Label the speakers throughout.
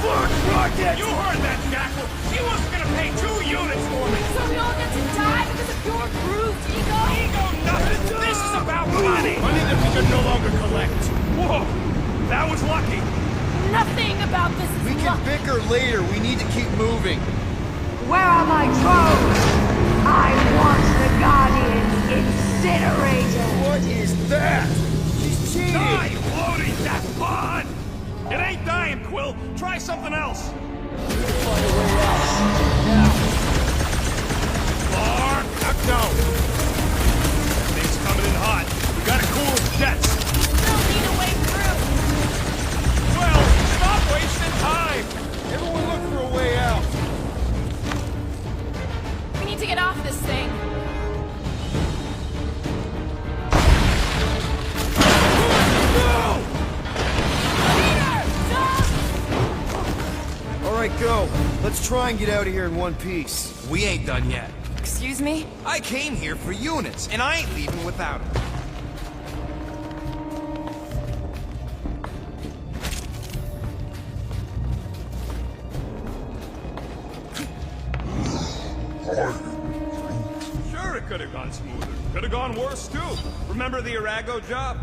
Speaker 1: Fuck rocket!
Speaker 2: You heard that, Jackal! She wasn't gonna pay 2 units for me!
Speaker 3: So we all get to die because of your bruised ego?
Speaker 2: Ego nothing! This is about money!
Speaker 1: Money that we can no longer collect.
Speaker 2: Whoa! That was lucky!
Speaker 3: Nothing about this is
Speaker 4: We can bicker later. We need to keep moving.
Speaker 5: Where are my drones? I want the Guardians incinerated!
Speaker 4: What is that? She's cheating!
Speaker 2: Die, loading that pod! It ain't dying, Quill! Try something else!
Speaker 4: Find a way out. Now.
Speaker 2: Clark, knock down! That thing's coming in hot. We gotta cool its jets!
Speaker 3: Still need a way through.
Speaker 2: Well, stop wasting time!
Speaker 4: Everyone look for a way out.
Speaker 3: We need to get off this thing.
Speaker 4: Alright, go. Let's try and get out of here in one piece.
Speaker 6: We ain't done yet.
Speaker 3: Excuse me?
Speaker 6: I came here for units, and I ain't leaving without them.
Speaker 2: Sure, it could have gone smoother. Could have gone worse, too. Remember the Arago job?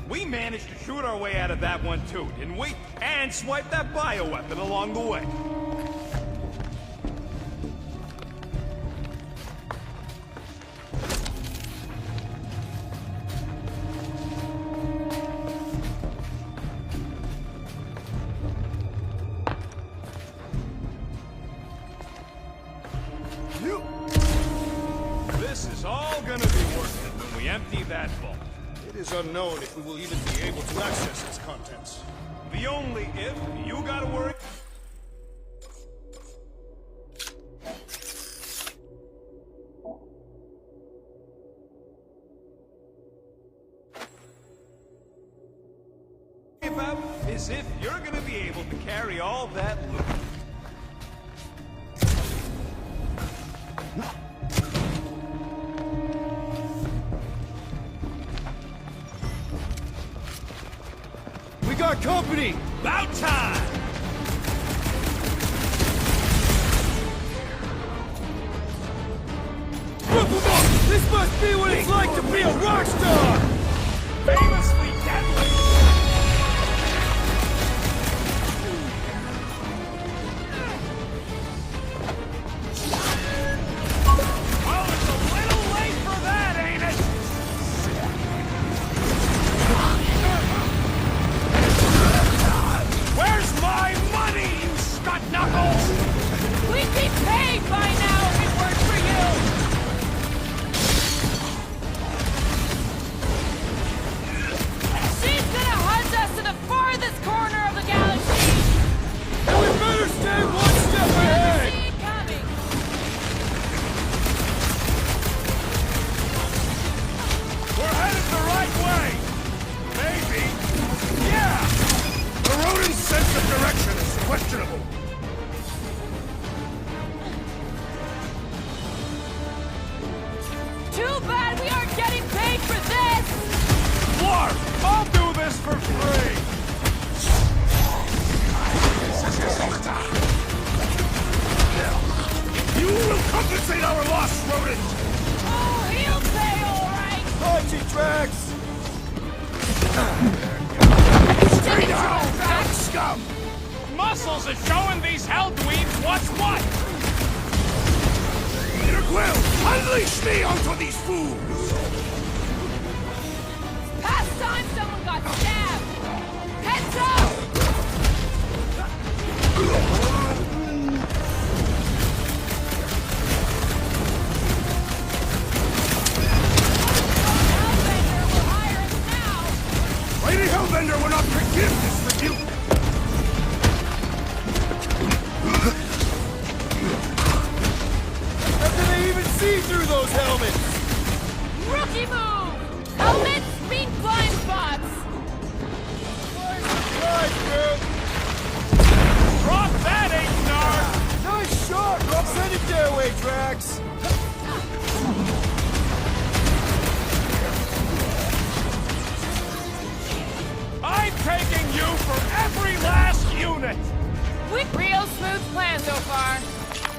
Speaker 2: We managed to shoot our way out of that one, too, didn't we? And swipe that bioweapon along the way. This is all gonna be worth it when we empty that vault.
Speaker 1: It is unknown if we will even be able to access its contents.
Speaker 2: The only if you gotta worry. About is if you're gonna be able to carry all that loot.
Speaker 4: We got company!
Speaker 2: About time!
Speaker 4: This must be what it's like to be a rock star!
Speaker 2: Famously deadly! Well, it's a little late for that, ain't it? Where's my money, you scut knuckles?
Speaker 3: We'd be paid by now if it weren't for you! She's gonna hunt us to the farthest corner of the galaxy!
Speaker 4: And we better stay one step ahead!
Speaker 3: See it coming!
Speaker 2: We're headed the right way! Maybe. Yeah!
Speaker 1: The rodent's sense of direction is questionable.
Speaker 3: Too bad we aren't getting paid for this!
Speaker 2: Clark, I'll do this for free!
Speaker 1: You will compensate our loss, rodent!
Speaker 3: Oh, he'll pay all right!
Speaker 4: Punchy tracks!
Speaker 1: Stay down, fat scum!
Speaker 2: Muscles are showing these hell dweebs what's what!
Speaker 1: Peter Quill, unleash me onto these fools!
Speaker 3: Past time someone got stabbed! Heads up! Hellbender will hire us now!
Speaker 1: Lady Hellbender will not forgive this rebuke!
Speaker 4: How can they even see through those helmets?
Speaker 3: Rookie move! Helmets mean blind spots!
Speaker 4: Nice, bro!
Speaker 2: Drop that, H-Star!
Speaker 4: Nice shot! Rob, send it their way, Drax!
Speaker 3: Real smooth plan so far.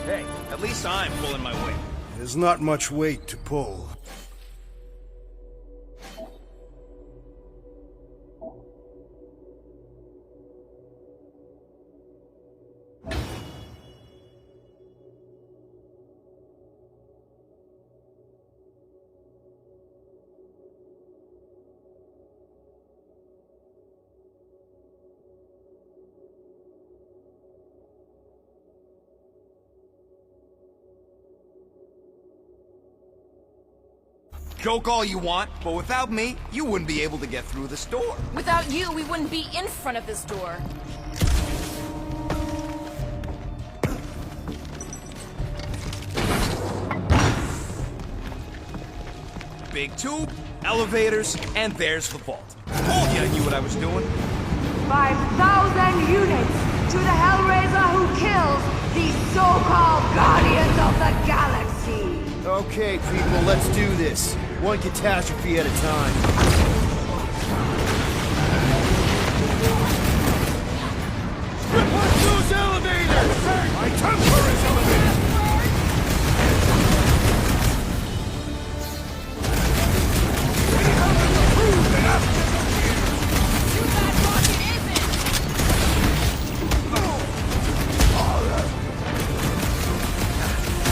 Speaker 6: Hey, at least I'm pulling my weight.
Speaker 1: There's not much weight to pull.
Speaker 6: Joke all you want, but without me, you wouldn't be able to get through this door.
Speaker 3: Without you, we wouldn't be in front of this door.
Speaker 6: Big tube, elevators, and there's the vault. Told you I knew what I was doing.
Speaker 5: 5,000 units to the Hellraiser who kills these so-called Guardians of the Galaxy.
Speaker 1: Okay, people, let's do this. One catastrophe at a time.
Speaker 4: Watch those elevators!
Speaker 2: My temper is elevated!
Speaker 3: Too bad rocket isn't!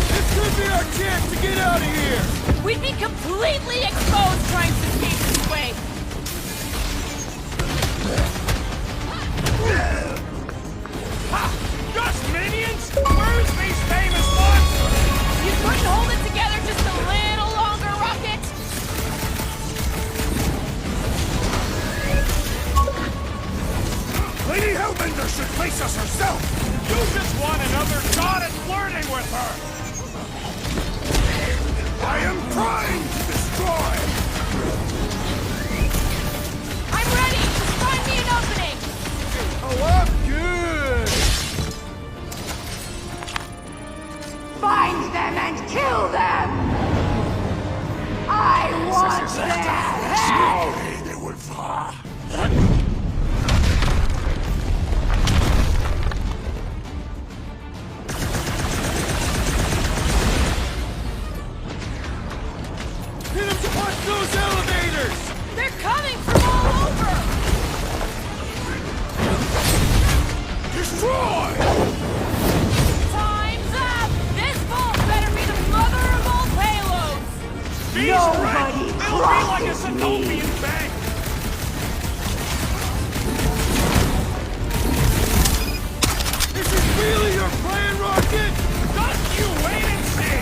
Speaker 4: This could be our chance to get out of here!
Speaker 3: We'd be completely exposed trying to escape this way.
Speaker 2: Just minions? Where's these famous monsters?
Speaker 3: You couldn't hold it together just a little longer, Rocket?
Speaker 2: Lady Hellbender should face us herself! You just want another shot at flirting with her! I am trying to destroy!
Speaker 3: I'm ready! Just find me an opening!
Speaker 4: Oh, I'm good!
Speaker 5: Find them and kill them! I want their head!
Speaker 4: Hit him to watch those elevators!
Speaker 3: They're coming from all over!
Speaker 2: Destroy!
Speaker 3: Time's up! This vault better be the mother of all payloads!
Speaker 5: Nobody
Speaker 2: It'll be like a
Speaker 5: crosses me!
Speaker 2: Sokovian bank!
Speaker 4: This is really your plan, Rocket?
Speaker 2: Just you wait and see!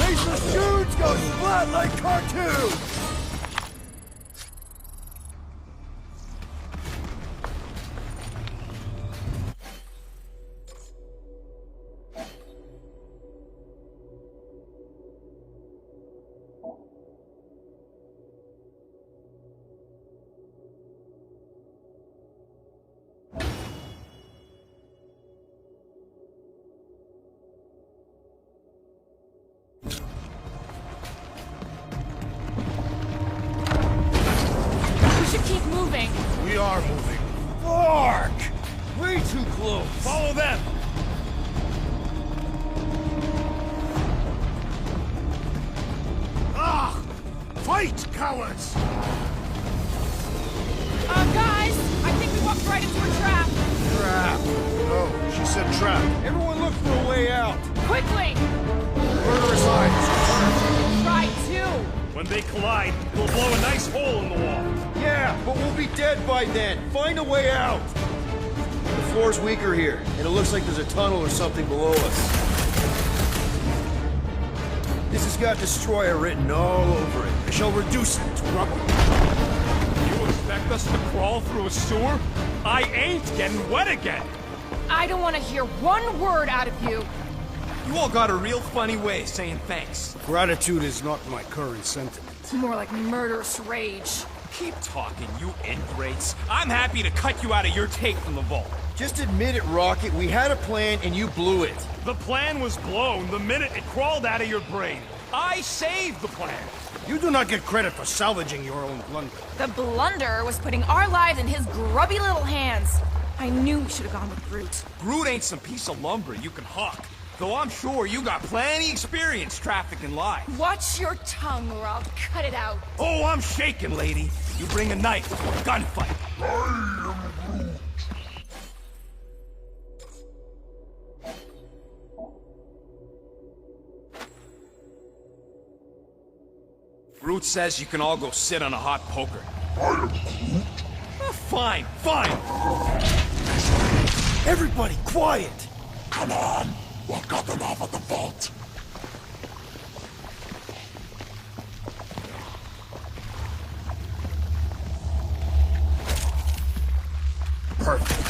Speaker 4: Laser shoots go splat like cartoons!
Speaker 3: We should keep moving.
Speaker 1: We are moving.
Speaker 4: Fuck! Way too close!
Speaker 2: Follow them! Ah! Fight, cowards!
Speaker 3: Guys, I think we walked right into a trap.
Speaker 1: Trap. Oh, she said trap.
Speaker 4: Everyone look for a way out!
Speaker 3: Quickly!
Speaker 1: Murderous eyes.
Speaker 3: Try two.
Speaker 2: When they collide, we'll blow a nice hole in the wall.
Speaker 1: Yeah, but we'll be dead by then. Find a way out. The floor's weaker here, and it looks like there's a tunnel or something below us. This has got destroyer written all over it. I shall reduce it to rubble.
Speaker 2: You expect us to crawl through a sewer? I ain't getting wet again!
Speaker 3: I don't want to hear one word out of you.
Speaker 6: You all got a real funny way of saying thanks.
Speaker 1: Gratitude is not my current sentiment.
Speaker 3: More like murderous rage.
Speaker 6: Keep talking, you ingrates. I'm happy to cut you out of your take from the vault.
Speaker 1: Just admit it, Rocket. We had a plan and you blew it.
Speaker 2: The plan was blown the minute it crawled out of your brain. I saved the plan.
Speaker 1: You do not get credit for salvaging your own blunder.
Speaker 3: The blunder was putting our lives in his grubby little hands. I knew we should have gone with Groot.
Speaker 6: Groot ain't some piece of lumber you can hawk. Though I'm sure you got plenty experience trafficking lies.
Speaker 3: Watch your tongue or I'll cut it out.
Speaker 6: Oh, I'm shaking, lady. You bring a knife to a gunfight. Groot says you can all go sit on a hot poker. Fine, fine.
Speaker 1: Everybody, quiet!
Speaker 7: Come on! What got them off at the vault?
Speaker 1: Perfect.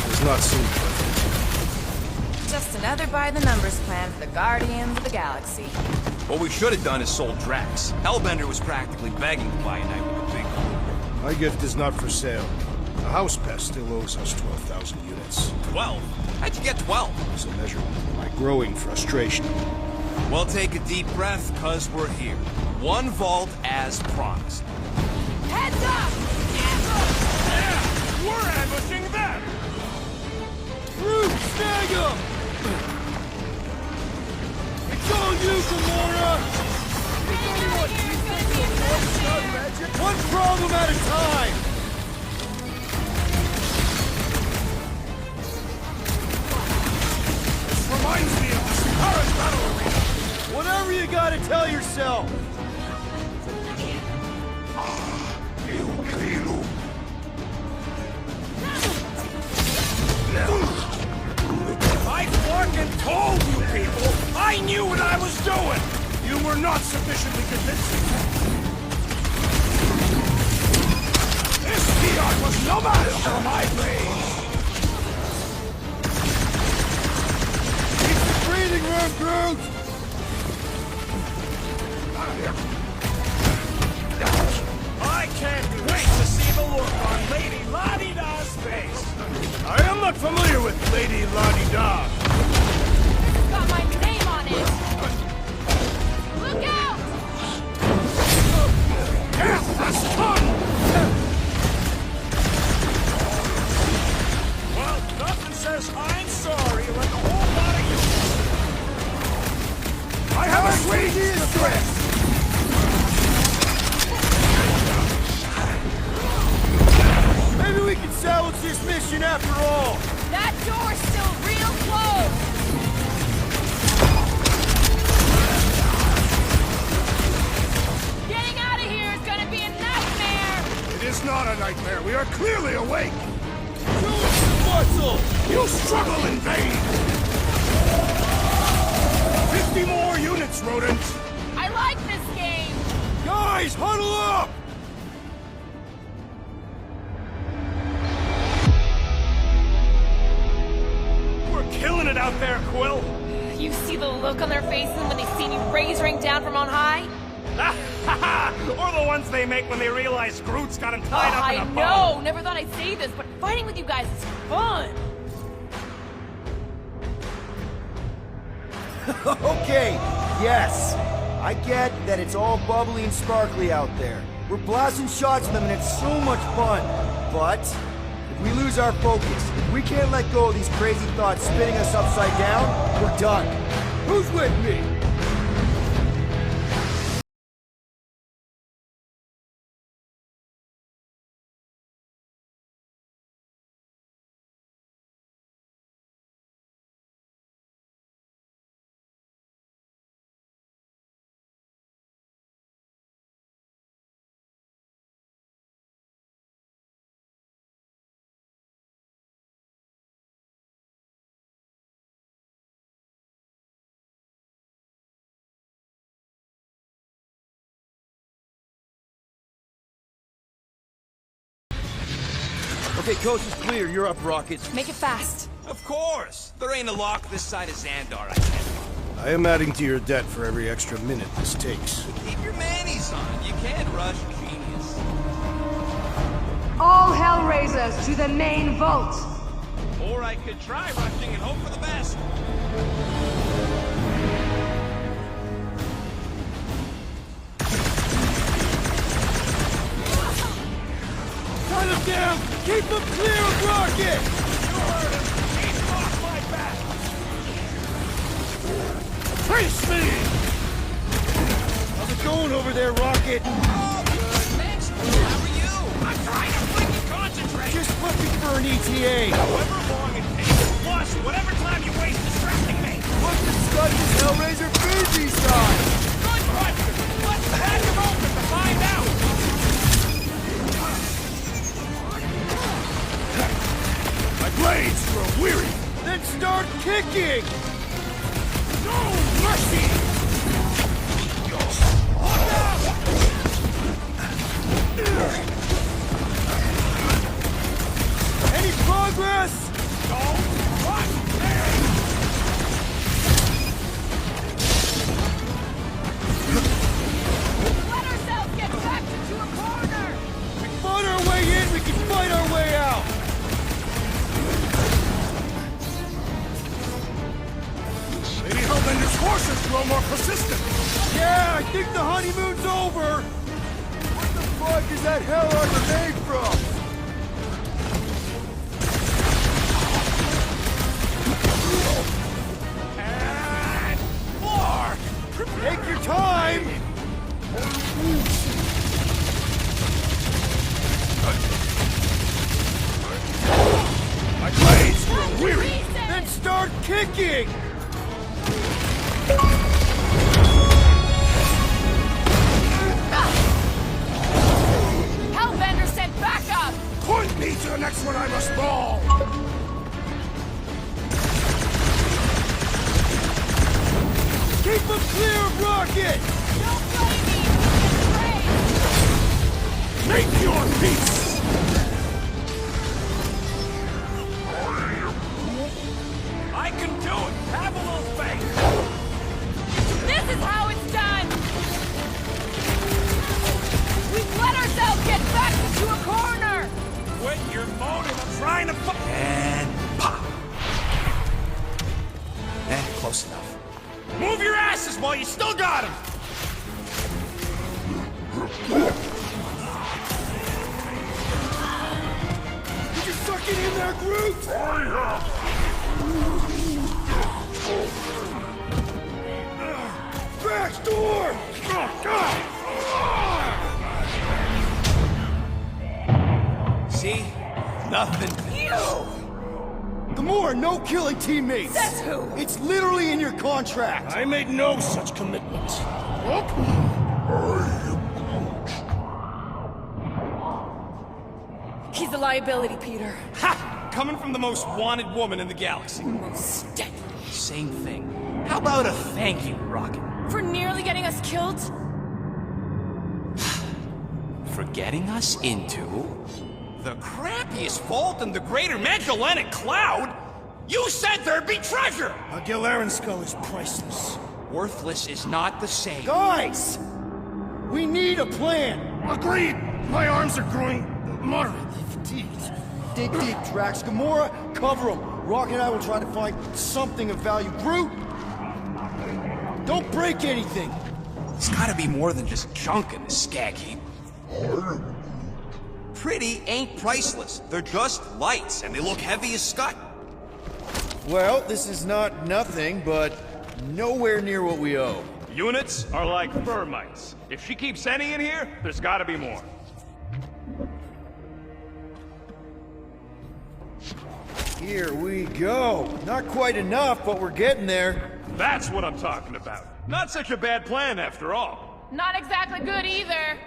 Speaker 1: Does not seem perfect.
Speaker 8: Just another by-the-numbers plan for the Guardians of the Galaxy.
Speaker 6: What we should have done is sold Drax. Hellbender was practically begging to buy a night with the big crew.
Speaker 1: My gift is not for sale. The house pest still owes us 12,000 units.
Speaker 6: 12? How'd you get 12?
Speaker 1: It's a measure of my growing frustration.
Speaker 6: Well, take a deep breath, cause we're here. One vault as promised.
Speaker 3: Heads up! Ambush!
Speaker 2: Yeah, we're ambushing them!
Speaker 4: Groot, snag him! It's all you, Gamora! One problem at a time!
Speaker 2: Reminds me of this current battle arena.
Speaker 4: Whatever you gotta tell yourself!
Speaker 2: I fucking told you people! I knew what I was doing! You were not sufficiently convincing. This fiat was no match for my blade!
Speaker 4: Keep the breathing room, Groot!
Speaker 2: I can't wait to see the look on Lady La-Di-Da's face! I am not familiar with Lady La-Di-Da.
Speaker 3: It's got my name on it! Look out!
Speaker 2: Death has come! Well, nothing says I'm sorry like a whole lot of you. I have a sweet stress!
Speaker 4: Maybe we can salvage this mission after all!
Speaker 3: That door's still real close! Getting out of here is gonna be a nightmare!
Speaker 2: It is not a nightmare. We are clearly awake.
Speaker 4: Show us some muscle!
Speaker 2: You struggle in vain. 50 more units, rodents.
Speaker 3: I like this game!
Speaker 4: Guys, huddle up!
Speaker 2: We're killing it out there, Quill.
Speaker 3: You see the look on their faces when they see me razoring down from on high?
Speaker 2: Or the ones they make when they realize Groot's got him tied up in a
Speaker 3: I
Speaker 2: bow.
Speaker 3: know! Never thought I'd say this, but fighting with you guys is fun!
Speaker 1: Okay, yes. I get that it's all bubbly and sparkly out there. We're blasting shots at them and it's so much fun. But if we lose our focus, if we can't let go of these crazy thoughts spinning us upside down, we're done. Who's with me?
Speaker 4: Okay, coast is clear. You're up, Rocket.
Speaker 3: Make it fast.
Speaker 6: Of course. There ain't a lock this side of Xandar I can't.
Speaker 1: I am adding to your debt for every extra minute this takes.
Speaker 6: Keep your manis on. You can't rush genius.
Speaker 5: All Hellraisers to the main vault!
Speaker 2: Or I could try rushing and hope for the best.
Speaker 4: Cut him down! Keep him clear of Rocket! Face me! How's it going over there, Rocket?
Speaker 6: Oh, good. Thanks. How are you? I'm trying to freaking concentrate.
Speaker 4: Just looking for an ETA.
Speaker 2: However long it takes, plus whatever time you waste distracting me.
Speaker 1: What the stud does Hellraiser feed these guys?
Speaker 2: Good question. Let's crack them open to find out. My blades grow weary.
Speaker 4: Then start kicking!
Speaker 2: No mercy! Look out!
Speaker 4: Any progress?
Speaker 2: Don't rush me!
Speaker 3: Let ourselves get backed into a corner!
Speaker 4: We fought our way in, we can fight our way out!
Speaker 2: Lady Hellbender's horses grow more persistent.
Speaker 4: Yeah, I think the honeymoon's over!
Speaker 1: What the fuck is that hell armor made from?
Speaker 2: And more!
Speaker 4: Take your time!
Speaker 2: My blades grow weary.
Speaker 4: Then start kicking!
Speaker 3: Hellbender sent backup!
Speaker 2: Point me to the next one I must maul.
Speaker 4: Keep them clear of Rocket!
Speaker 3: Don't blame me! It's great!
Speaker 2: Make your peace. I can do it. Have a little faith.
Speaker 3: This is how it's done! We've let ourselves get backed into a corner!
Speaker 2: Quit your moaning. I'm trying to
Speaker 6: And pop. Close enough.
Speaker 2: move your asses while you still got him.
Speaker 4: Did you suck it in there, Groot? Back door!
Speaker 6: See? Nothing.
Speaker 1: Gamora, no killing teammates!
Speaker 3: Says who?
Speaker 1: It's literally in your contract!
Speaker 2: I made no such commitment.
Speaker 3: He's a liability, Peter.
Speaker 6: Ha! Coming from the most wanted woman in the galaxy.
Speaker 3: Most dead.
Speaker 6: Same thing. How about a thank you, Rocket?
Speaker 3: For nearly getting us killed?
Speaker 6: For getting us into the crappiest vault in the greater Magellanic Cloud? You said there'd be treasure!
Speaker 2: A Gilarian skull is priceless.
Speaker 6: Worthless is not the same.
Speaker 1: Guys! We need a plan!
Speaker 2: Agreed. My arms are growing moderately fatigued.
Speaker 1: Dig deep, Drax. Gamora, cover him. Rocket and I will try to find something of value. Groot! Don't break anything!
Speaker 6: There's gotta be more than just junk in this skag heap. Pretty ain't priceless. They're just lights, and they look heavy as scut.
Speaker 1: Well, this is not nothing, but nowhere near what we owe.
Speaker 2: Units are like fur mites. If she keeps any in here, there's gotta be more.
Speaker 1: Here we go. Not quite enough, but we're getting there.
Speaker 2: That's what I'm talking about. Not such a bad plan after all.
Speaker 3: Not exactly good either.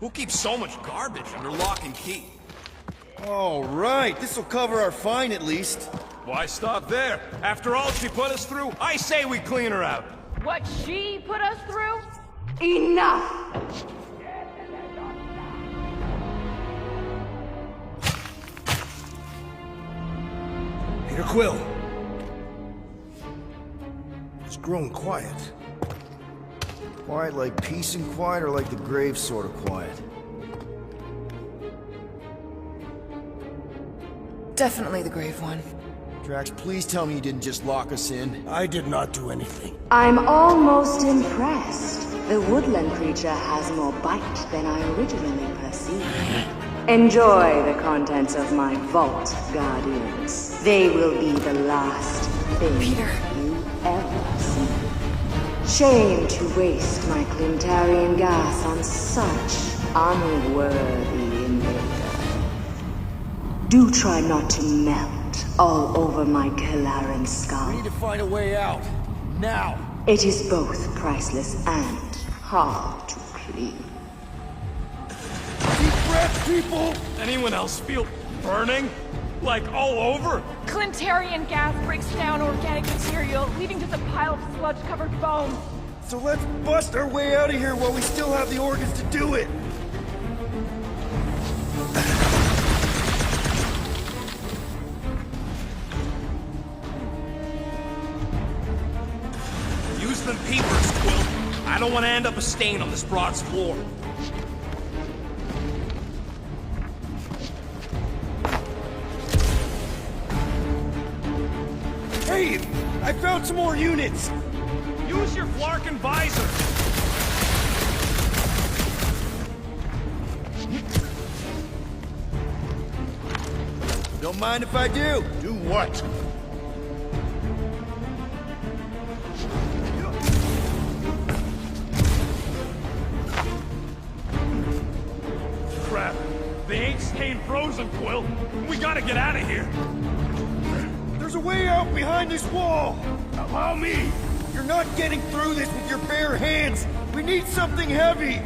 Speaker 6: Who keeps so much garbage under lock and key?
Speaker 1: All right, this'll cover our fine at least.
Speaker 2: Why stop there? After all she put us through, I say we clean her out.
Speaker 3: What she put us through?
Speaker 5: Enough!
Speaker 2: Peter Quill. It's grown quiet.
Speaker 1: Quiet like peace and quiet, or like the grave sort of quiet?
Speaker 8: Definitely the grave one.
Speaker 1: Drax, please tell me you didn't just lock us in.
Speaker 2: I did not do anything.
Speaker 5: I'm almost impressed. The woodland creature has more bite than I originally perceived. galaxy. Enjoy the contents of my vault, Guardians. They will be the last thing you ever see. Shame to waste my Clintarian gas on such unworthy invader. Do try not to melt all over my Kalaran skull.
Speaker 1: We need to find a way out. Now!
Speaker 5: It is both priceless and hard to clean.
Speaker 1: Deep breath, people!
Speaker 2: Anyone else feel burning? Like all over?
Speaker 3: Clintarian gas breaks down organic material, leading to the pile of sludge-covered bones.
Speaker 1: So let's bust our way out of here while we still have the organs to do it!
Speaker 6: Use them peepers, Quill. I don't want to end up a stain on this broad's floor.
Speaker 1: Hey! I found some more units!
Speaker 2: Use your Flarkin visor!
Speaker 1: Don't mind if I do.
Speaker 7: Do what?
Speaker 2: Crap. They ain't staying frozen, Quill. We gotta get out of here.
Speaker 1: There's a way out behind this wall!
Speaker 2: Allow me.
Speaker 1: You're not getting through this with your bare hands! We need something heavy!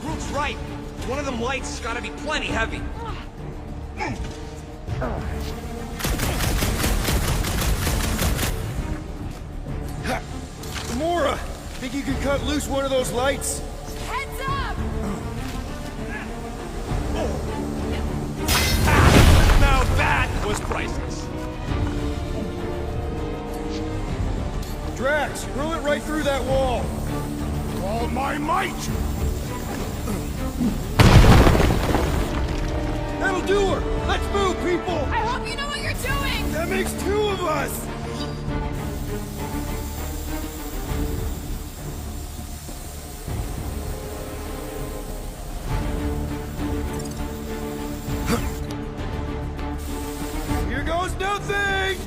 Speaker 6: Groot's right. One of them lights has got to be plenty heavy.
Speaker 1: Ha! Gamora! Think you could cut loose one of those lights?
Speaker 3: Heads up!
Speaker 2: Now that was priceless.
Speaker 1: Drax, hurl it right through that wall!
Speaker 7: All my might!
Speaker 1: That'll do her! Let's move, people!
Speaker 3: I hope you know what you're doing!
Speaker 1: That makes two of us! Here goes nothing!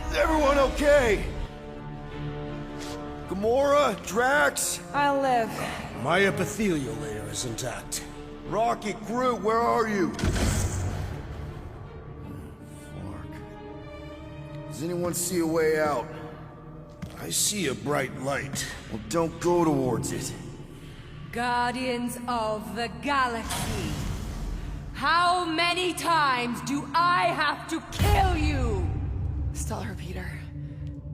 Speaker 1: Is everyone okay? Gamora, Drax,
Speaker 8: I'll live.
Speaker 4: My epithelial layer is intact.
Speaker 1: Rocket, Groot, where are you? Does anyone see a way out?
Speaker 4: I see a bright light.
Speaker 1: Well, don't go towards it.
Speaker 5: Guardians of the Galaxy. How many times do I have to kill you?
Speaker 3: Stall her, Peter.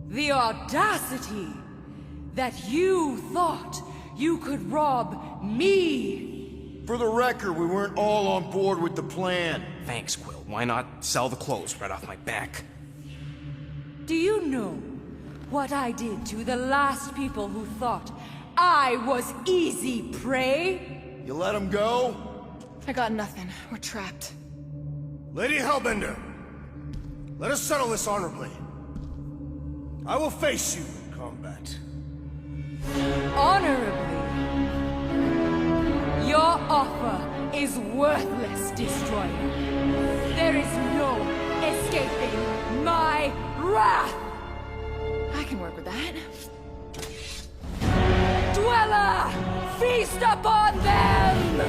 Speaker 5: The audacity that you thought you could rob me.
Speaker 1: For the record, we weren't all on board with the plan.
Speaker 6: Thanks, Quill. Why not sell the clothes right off my back?
Speaker 5: Do you know what I did to the last people who thought I was easy prey?
Speaker 1: You let him go?
Speaker 3: I got nothing. We're trapped.
Speaker 4: Lady Hellbender, let us settle this honorably. I will face you in combat.
Speaker 5: Honorably. Your offer is worthless, Destroyer. There is no escaping my wrath!
Speaker 3: I can work with that.
Speaker 5: Dweller! Feast upon them!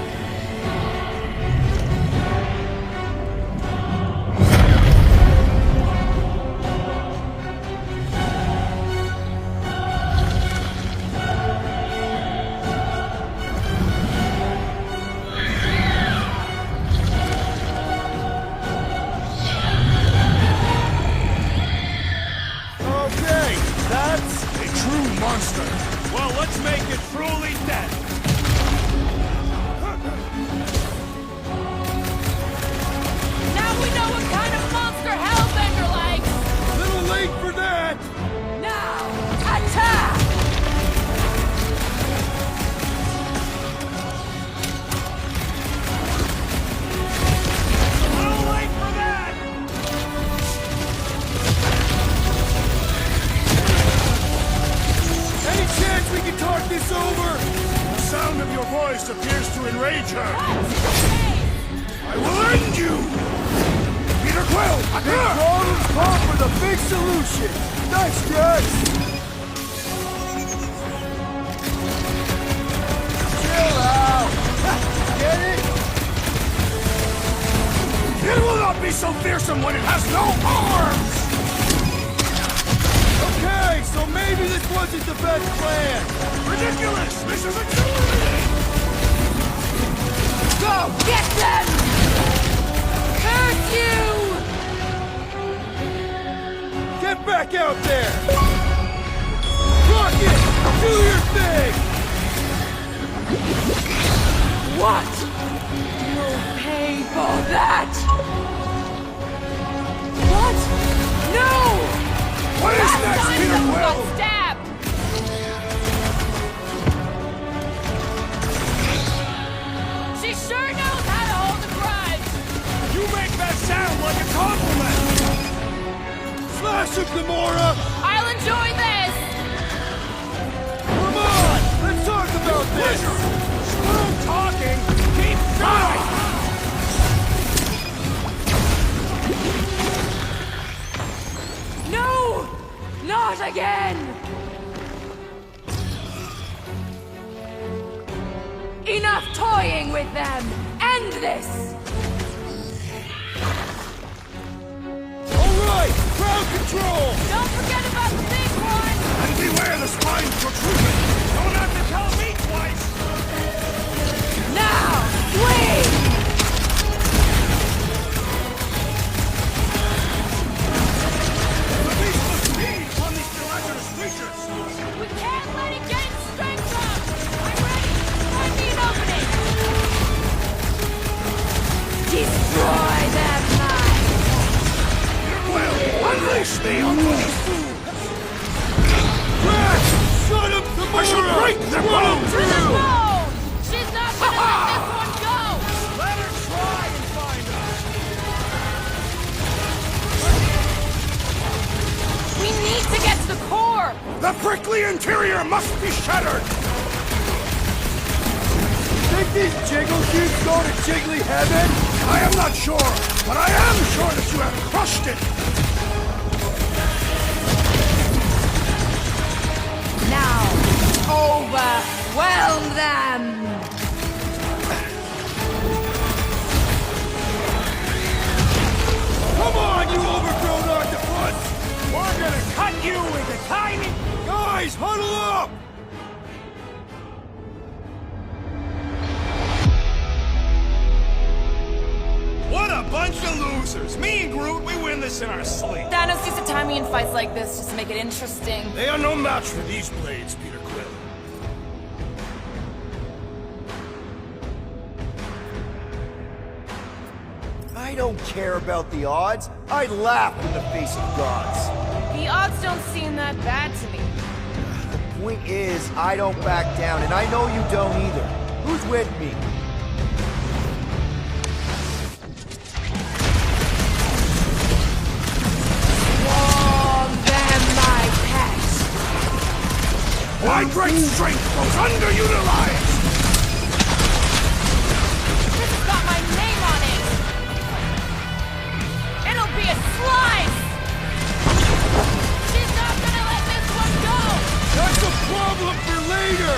Speaker 1: Okay, that's
Speaker 7: A true monster!
Speaker 2: Well, let's make it truly dead.
Speaker 3: Now we know what kind of monster Hellbender likes!
Speaker 1: a little late for that!
Speaker 5: Now
Speaker 4: can talk this over? The sound of your voice appears to enrage her. I will end you! Peter Quill!
Speaker 1: Big problems call for the big solution. Nice, guys. Chill out. Get it?
Speaker 4: It will not be so fearsome when it has no arms!
Speaker 1: Okay, so maybe this wasn't the best plan.
Speaker 4: Ridiculous! This is exhilarating!
Speaker 3: Go! Get them! Curse you!
Speaker 1: Get back out there! Rocket! Do your thing!
Speaker 3: What? You'll pay for that! What? No!
Speaker 4: What is next, Peter Quill?
Speaker 3: Got stabbed! She sure knows how to hold a grudge!
Speaker 4: You make that sound like a compliment!
Speaker 1: Slash him, Gamora!
Speaker 3: I'll enjoy this!
Speaker 1: Come on! Let's talk about this!
Speaker 4: Screw talking! Keep going!
Speaker 3: No! Not again! Enough toying with them! End this!
Speaker 1: Alright! Crowd control!
Speaker 3: Don't forget about the big one!
Speaker 4: And beware the spine protrusion! Don't have to tell me twice!
Speaker 3: Now! Swing!
Speaker 4: The beast must feed on these gelatinous creatures!
Speaker 3: We can't let it gain strength up! I'm ready! Find me an opening! Destroy them, mine!
Speaker 4: Well, unleash me on these fools!
Speaker 1: Crash! Shut him, Gamora!
Speaker 4: I shall break their bones!
Speaker 3: To the bone! She's not gonna let this one go!
Speaker 4: Let her try and find us!
Speaker 3: We need to get to the core!
Speaker 4: The prickly interior must be shattered!
Speaker 1: Think these jiggle cubes go to jiggly heaven?
Speaker 4: I am not sure, but I am sure that you have crushed it!
Speaker 8: Now, overwhelm them!
Speaker 1: Come on, you overgrown octopus!
Speaker 4: We're gonna cut you into tiny...
Speaker 1: Guys, huddle up!
Speaker 2: What a bunch of losers! Me and Groot, we win this in our sleep.
Speaker 8: Thanos used to tie me in fights like this just to make it interesting.
Speaker 4: They are no match for these blades, Peter Quill.
Speaker 1: I don't care about the odds. I'd laugh in the face of gods.
Speaker 3: The odds don't seem that bad to me.
Speaker 1: The point is, I don't back down, and I know you don't either. Who's with me?
Speaker 3: Warm them, my pets!
Speaker 4: My great strength goes underutilized!
Speaker 3: This has got my name on it! It'll be a slice! She's not gonna let this one go!
Speaker 1: That's a problem for later!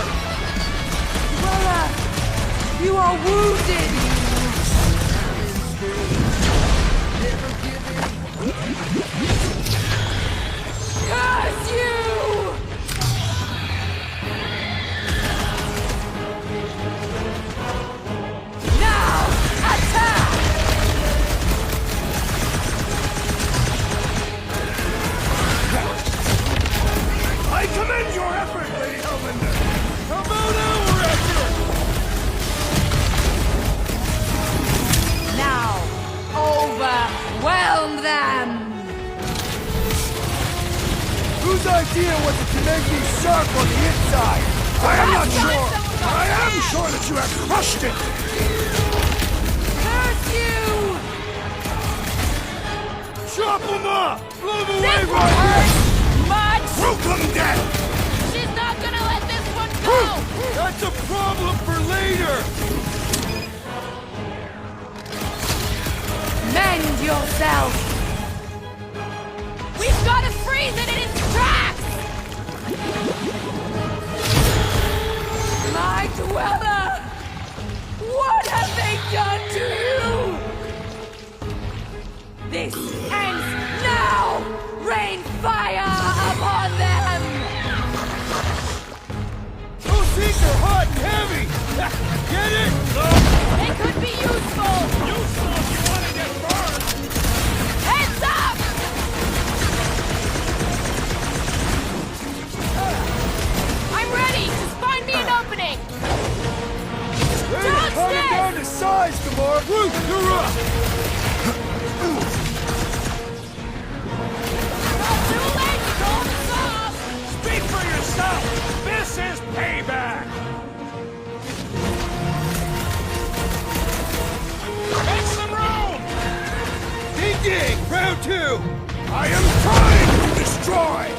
Speaker 3: Cruella, you are wounded! Curse you! Now, attack!
Speaker 4: I commend your effort, Lady Hellbender!
Speaker 1: How about our effort?
Speaker 8: Now, overwhelm them!
Speaker 1: Whose idea was it to make me sharp on the inside?
Speaker 4: I am not sure, but I am sure that you have crushed it!
Speaker 3: Curse you!
Speaker 1: Chop them up! Blow them away
Speaker 3: This
Speaker 1: right
Speaker 3: hurts much!
Speaker 4: Root them dead!
Speaker 3: She's not gonna let this one
Speaker 1: Nice, Gamora! Groot, you're up!
Speaker 3: Too late to call this off!
Speaker 2: Speak for yourself! This is payback! Make some room!
Speaker 1: Ding ding! Round 2!
Speaker 4: I am trying to destroy!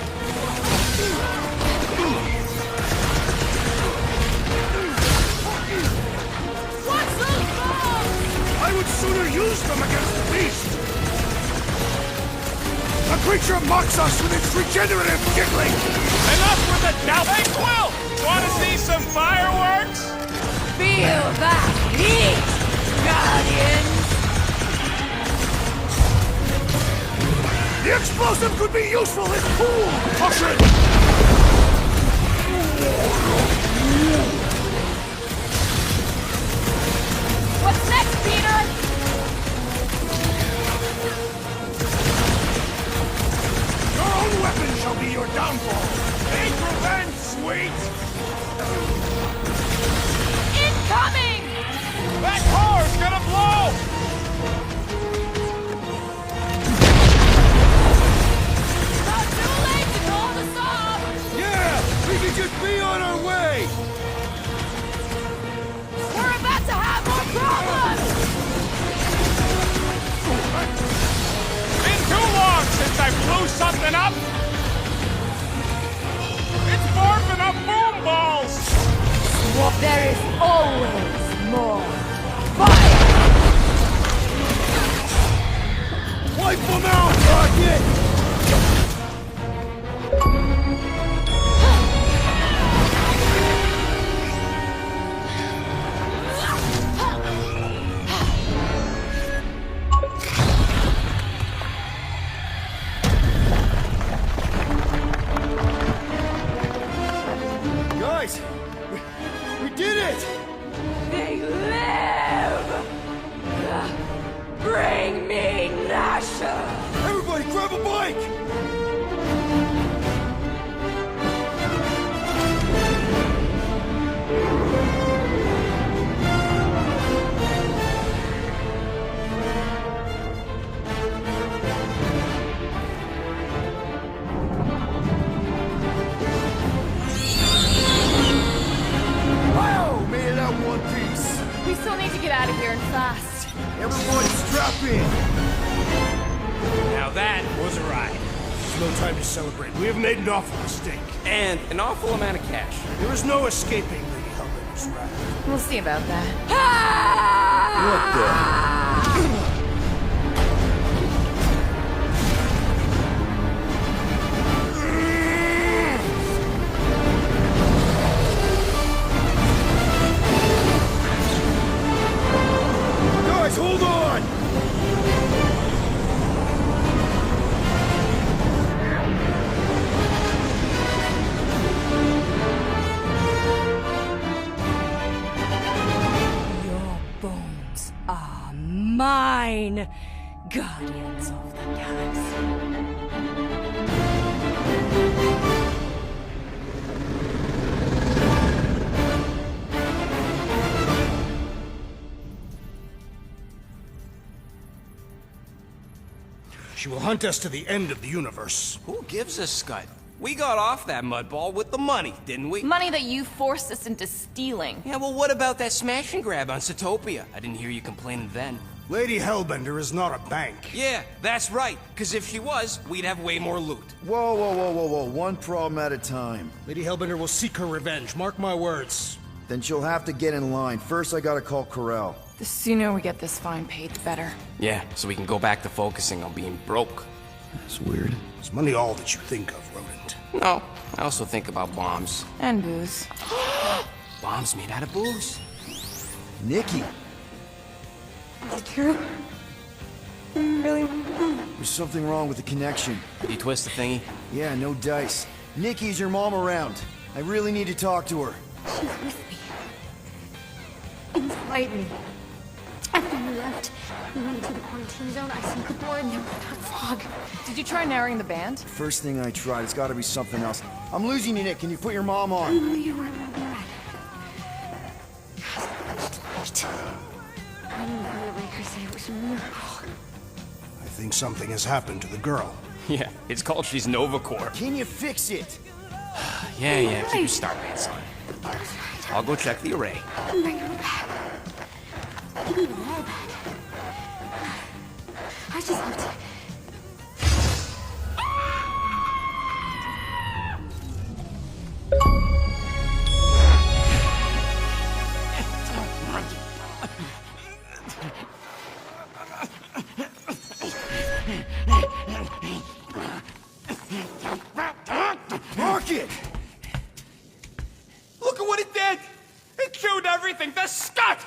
Speaker 3: What's those balls?
Speaker 4: I would sooner use them against the beast! The creature mocks us with its regenerative giggling!
Speaker 2: Enough with the doubting! Quill! Wanna see some fireworks?
Speaker 8: Feel that heat, Guardians!
Speaker 4: The explosive could be useful in cool caution!
Speaker 3: What's next, Peter?
Speaker 4: Your own weapon shall be your downfall!
Speaker 2: Take revenge, sweet!
Speaker 3: Incoming!
Speaker 2: That car's gonna blow!
Speaker 3: Not too late to call this off!
Speaker 1: Yeah! We can just be on our way!
Speaker 3: We're about to have more problems!
Speaker 2: Been too long since I blew something up! It's morphing up boom balls!
Speaker 8: There is always more fire!
Speaker 1: Wipe them out, Rocket! Guys! We did it!
Speaker 8: They live! Bring me Nasha!
Speaker 1: Everybody grab a bike! Wow! Made it out in one piece!
Speaker 3: We still need to get out of here and fast.
Speaker 1: Everybody strap in!
Speaker 2: Now that was a ride.
Speaker 4: There's no time to celebrate. We have made an awful mistake.
Speaker 6: And an awful amount of cash.
Speaker 4: There is no escaping Lady Hellbender's wrath.
Speaker 8: We'll see about that.
Speaker 1: What the? Guys, hold on!
Speaker 8: Your bones are mine, Guardians of the Galaxy.
Speaker 4: She will hunt us to the end of the universe.
Speaker 6: Who gives a scut? We got off that mudball with the money, didn't we?
Speaker 3: Money that you forced us into stealing.
Speaker 6: Yeah, well, what about that smash and grab on Zootopia? I didn't hear you complaining then.
Speaker 4: Lady Hellbender is not a bank.
Speaker 6: Yeah, that's right. Because if she was, we'd have way more loot.
Speaker 1: Whoa, whoa, whoa, whoa, whoa. One problem at a time.
Speaker 4: Lady Hellbender will seek her revenge. Mark my words.
Speaker 1: Then she'll have to get in line. First, I gotta call Corel.
Speaker 3: The sooner we get this fine paid, the better.
Speaker 6: Yeah, so we can go back to focusing on being broke.
Speaker 1: That's weird.
Speaker 4: Is money all that you think of, rodent?
Speaker 6: No, I also think about bombs.
Speaker 3: And booze.
Speaker 6: Bombs made out of booze.
Speaker 1: Nikki,
Speaker 5: True. Really?
Speaker 1: there's something wrong with the connection.
Speaker 6: Did you twist the thingy?
Speaker 1: Yeah, no dice. Nikki, is your mom around? I really need to talk to her.
Speaker 5: She's with me. Inside me. After you left, we went to the quarantine zone. I sync aboard and there was that fog.
Speaker 3: Did you try narrowing the band?
Speaker 1: First thing I tried, it's gotta be something else. I'm losing you, Nick. Can you put your mom on?
Speaker 5: No, you were right. I
Speaker 9: say it was a miracle.
Speaker 4: I think something has happened to the girl.
Speaker 6: Yeah, it's called she's Nova Corps.
Speaker 1: Can you fix it?
Speaker 6: Yeah, keep your star pants on. I'll go check the array.
Speaker 9: Bring her back. Even more bad. I just have to...
Speaker 1: Rocket!
Speaker 6: Look at what it did! It chewed everything to scut!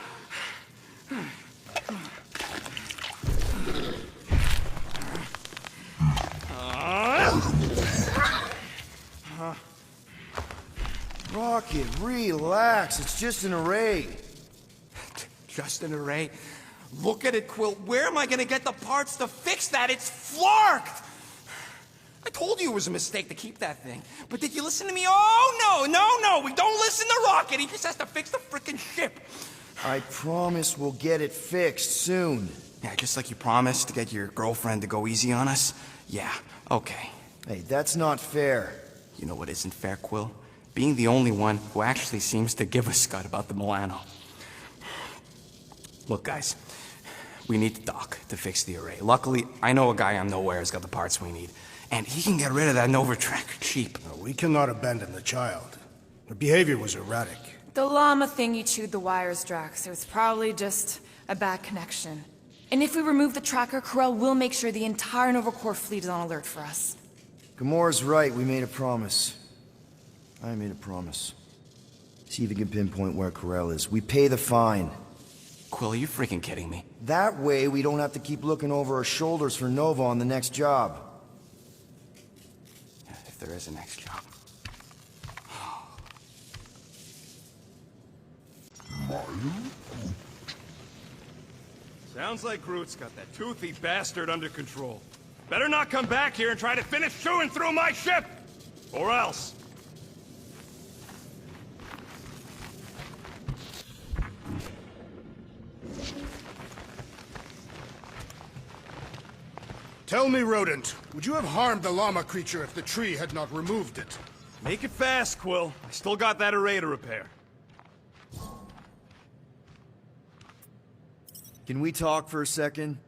Speaker 1: Rocket, relax. It's just an array.
Speaker 6: Just an array? Look at it, Quill. Where am I gonna get the parts to fix that? It's flarked! I told you it was a mistake to keep that thing. But did you listen to me? Oh, no! We don't listen to Rocket. He just has to fix the frickin' ship.
Speaker 1: I promise we'll get it fixed soon.
Speaker 6: Yeah, just like you promised to get your girlfriend to go easy on us? Yeah, okay.
Speaker 1: Hey, that's not fair.
Speaker 6: You know what isn't fair, Quill? Being the only one who actually seems to give a scut about the Milano. Look, guys, we need the doc to fix the array. Luckily, I know a guy on Nowhere has got the parts we need. And he can get rid of that Nova tracker cheap.
Speaker 4: No, we cannot abandon the child. Her behavior was erratic.
Speaker 8: The llama thing you chewed the wires, Drax. It was probably just a bad connection. And if we remove the tracker, Corel will make sure the entire Nova Corps fleet is on alert for us.
Speaker 1: Gamora's right. We made a promise. I made a promise. See if you can pinpoint where Corel is. We pay the fine.
Speaker 6: Quill, are you freaking kidding me?
Speaker 1: That way, we don't have to keep looking over our shoulders for Nova on the next job.
Speaker 6: If there is a next job.
Speaker 2: Sounds like Groot's got that toothy bastard under control. Better not come back here and try to finish chewing through my ship! Or else.
Speaker 4: Tell me, rodent, would you have harmed the llama creature if the tree had not removed it?
Speaker 2: Make it fast, Quill. I still got that array to repair.
Speaker 1: Can we talk for a second?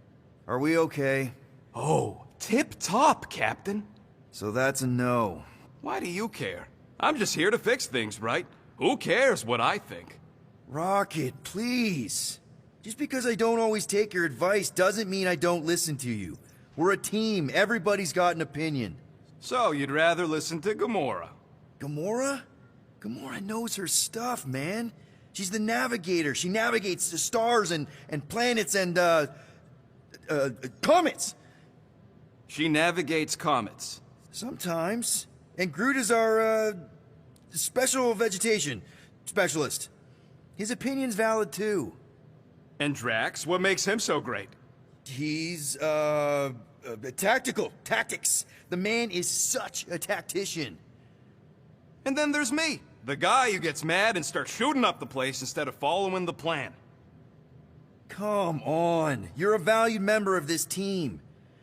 Speaker 1: Are we okay?
Speaker 6: Oh, tip-top, Captain.
Speaker 1: So that's a no.
Speaker 2: Why do you care? I'm just here to fix things, right? Who cares what I think?
Speaker 1: Rocket, please. Just because I don't always take your advice doesn't mean I don't listen to you. We're a team. Everybody's got an opinion.
Speaker 2: So, you'd rather listen to Gamora?
Speaker 1: Gamora? Gamora knows her stuff, man. She's the navigator. She navigates the stars and planets and, comets.
Speaker 2: She navigates comets.
Speaker 1: Sometimes. And Groot is our, special vegetation specialist. His opinion's valid, too.
Speaker 2: And Drax? What makes him so great?
Speaker 1: He's, tactical. Tactics. The man is such a tactician.
Speaker 2: And then there's me, the guy who gets mad and starts shooting up the place instead of following the plan.
Speaker 1: Come on. You're a valued member of this team.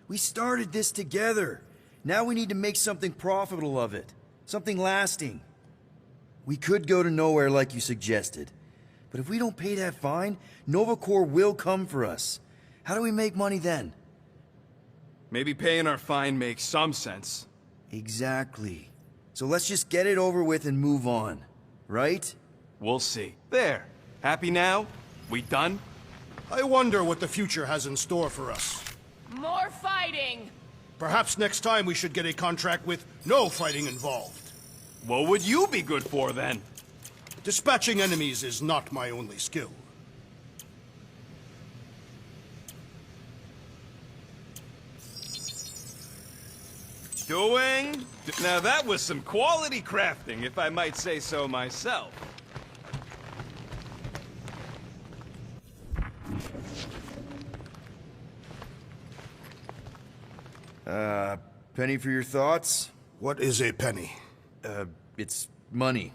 Speaker 1: We started this together. Now we need to make something profitable of it. Something lasting. We could go to Nowhere like you suggested. But if we don't pay that fine, Nova Corps will come for us. How do we make money then?
Speaker 2: Maybe paying our fine makes some sense.
Speaker 1: Exactly. So let's just get it over with and move on. Right?
Speaker 2: We'll see. There. Happy now? We done?
Speaker 4: I wonder what the future has in store for us.
Speaker 3: More fighting!
Speaker 4: Perhaps next time we should get a contract with no fighting involved.
Speaker 2: What would you be good for then?
Speaker 4: Dispatching enemies is not my only skill.
Speaker 2: Doing? Now that was some quality crafting, if I might say so myself.
Speaker 1: Penny for your thoughts?
Speaker 4: What is a penny?
Speaker 1: It's money.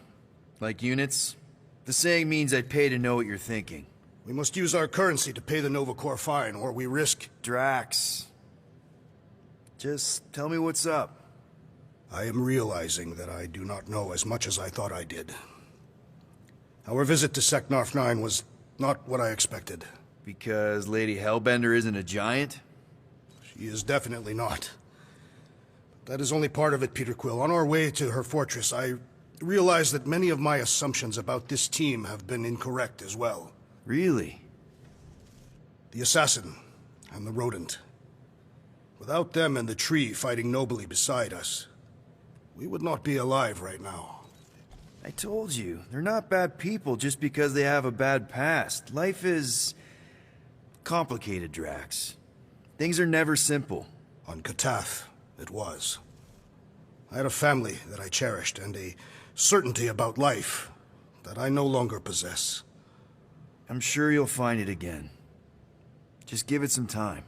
Speaker 1: Like units. The saying means I'd pay to know what you're thinking.
Speaker 4: We must use our currency to pay the Nova Corps fine, or we risk...
Speaker 1: Drax. Just tell me what's up.
Speaker 4: I am realizing that I do not know as much as I thought I did. Our visit to Seknarf 9 was not what I expected.
Speaker 1: Because Lady Hellbender isn't a giant?
Speaker 4: She is definitely not. That is only part of it, Peter Quill. On our way to her fortress, I realized that many of my assumptions about this team have been incorrect as well.
Speaker 1: Really?
Speaker 4: The assassin and the rodent. Without them and the tree fighting nobly beside us, we would not be alive right now.
Speaker 1: I told you, they're not bad people just because they have a bad past. Life is complicated, Drax. Things are never simple.
Speaker 4: On Katath, it was. I had a family that I cherished and a certainty about life that I no longer possess.
Speaker 1: I'm sure you'll find it again. Just give it some time.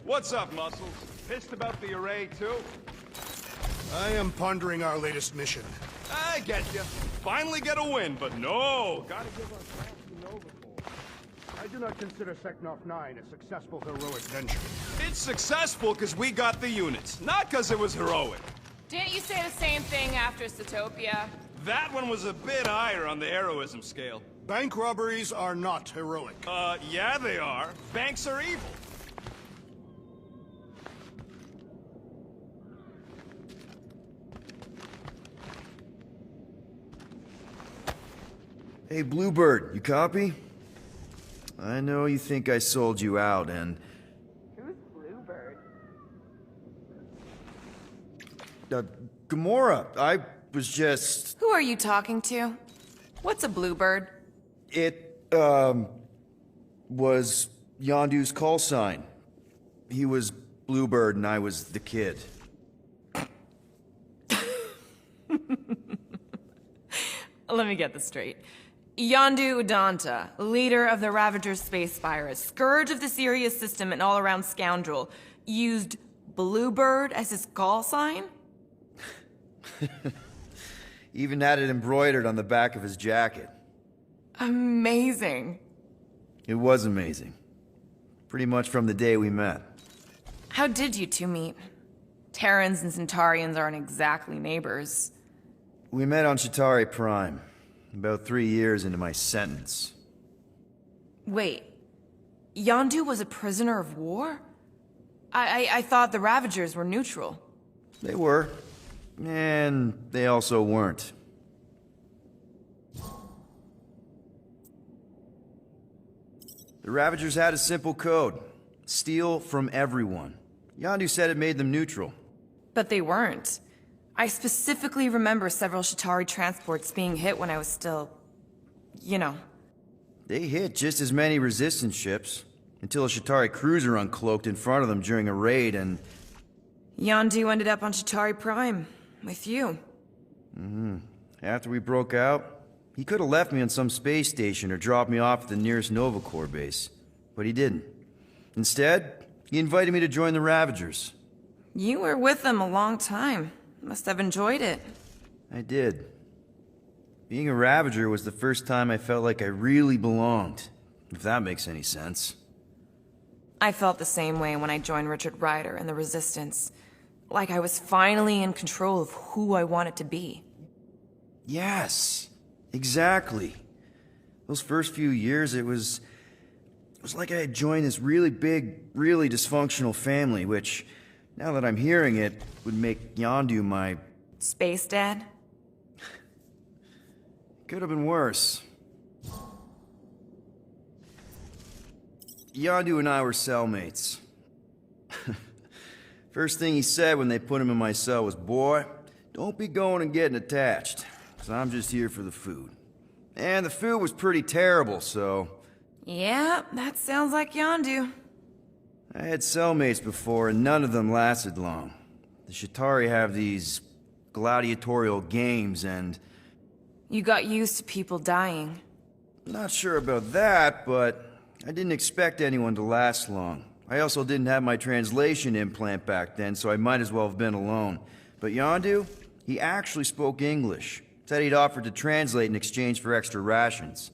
Speaker 2: What's up, Muscles? Pissed about the array, too?
Speaker 4: I am pondering our latest mission.
Speaker 2: I get you. Finally get a win, but no! Gotta give us back to Nova Corps.
Speaker 4: I do not consider Seknarf 9 a successful heroic venture.
Speaker 2: It's successful because we got the units, not because it was heroic.
Speaker 3: Didn't you say the same thing after Satopia?
Speaker 2: That one was a bit higher on the heroism scale.
Speaker 4: Bank robberies are not heroic.
Speaker 2: Yeah they are. Banks are evil.
Speaker 1: Hey, Bluebird, you copy? I know you think I sold you out, and...
Speaker 3: Who's Bluebird?
Speaker 1: Gamora, I was just...
Speaker 8: Who are you talking to? What's a bluebird?
Speaker 1: It, was Yondu's call sign. He was Bluebird and I was the kid.
Speaker 8: Let me get this straight. Yondu Udanta, leader of the Ravager's space virus, scourge of the Sirius system and all-around scoundrel, used Bluebird as his call sign?
Speaker 1: Even had it embroidered on the back of his jacket.
Speaker 8: Amazing.
Speaker 1: It was amazing. Pretty much from the day we met.
Speaker 8: How did you two meet? Terrans and Centaurians aren't exactly neighbors.
Speaker 1: We met on Chitauri Prime, about 3 years into my sentence.
Speaker 8: Wait, Yondu was a prisoner of war? I thought the Ravagers were neutral.
Speaker 1: They were, and they also weren't. The Ravagers had a simple code. Steal from everyone. Yondu said it made them neutral.
Speaker 8: But they weren't. I specifically remember several Chitauri transports being hit when I was still... you know.
Speaker 1: They hit just as many resistance ships, until a Chitauri cruiser uncloaked in front of them during a raid and...
Speaker 8: Yondu ended up on Chitauri Prime, with you.
Speaker 1: After we broke out, he could have left me on some space station or dropped me off at the nearest Nova Corps base. But he didn't. Instead, he invited me to join the Ravagers.
Speaker 8: You were with them a long time. Must have enjoyed it.
Speaker 1: I did. Being a Ravager was the first time I felt like I really belonged, if that makes any sense.
Speaker 8: I felt the same way when I joined Richard Rider and the Resistance. Like I was finally in control of who I wanted to be.
Speaker 1: Yes, exactly. Those first few years, it was like I had joined this really big, really dysfunctional family, which, now that I'm hearing it, would make Yondu my...
Speaker 8: Space Dad?
Speaker 1: Could have been worse. Yondu and I were cellmates. First thing he said when they put him in my cell was, "Boy, don't be going and getting attached, because I'm just here for the food." And the food was pretty terrible, so...
Speaker 8: Yeah, that sounds like Yondu.
Speaker 1: I had cellmates before, and none of them lasted long. The Chitauri have these gladiatorial games, and...
Speaker 8: You got used to people dying.
Speaker 1: Not sure about that, but I didn't expect anyone to last long. I also didn't have my translation implant back then, so I might as well have been alone. But Yondu, he actually spoke English. Said he'd offered to translate in exchange for extra rations.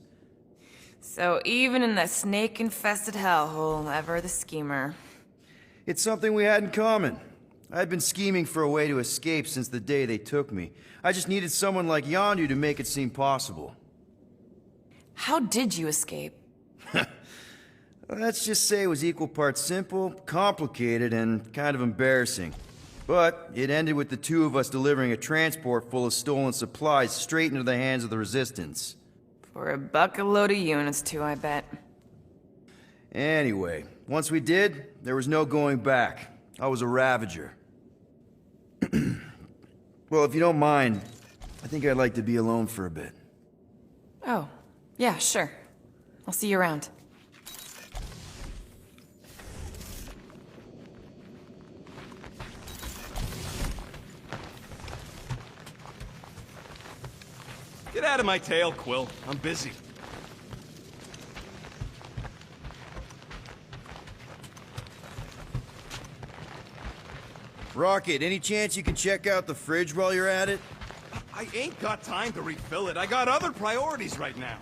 Speaker 8: So even in the snake-infested hellhole, ever the schemer.
Speaker 1: It's something we had in common. I'd been scheming for a way to escape since the day they took me. I just needed someone like Yondu to make it seem possible.
Speaker 8: How did you escape?
Speaker 1: Let's just say it was equal parts simple, complicated, and kind of embarrassing. But it ended with the two of us delivering a transport full of stolen supplies straight into the hands of the Resistance.
Speaker 8: For a bucket-load of units, too, I bet.
Speaker 1: Anyway, once we did, there was no going back. I was a Ravager. Well, if you don't mind, I think I'd like to be alone for a bit.
Speaker 8: Oh, yeah, sure. I'll see you around.
Speaker 2: Get out of my tail, Quill. I'm busy.
Speaker 1: Rocket, any chance you can check out the fridge while you're at it?
Speaker 2: I ain't got time to refill it. I got other priorities right now.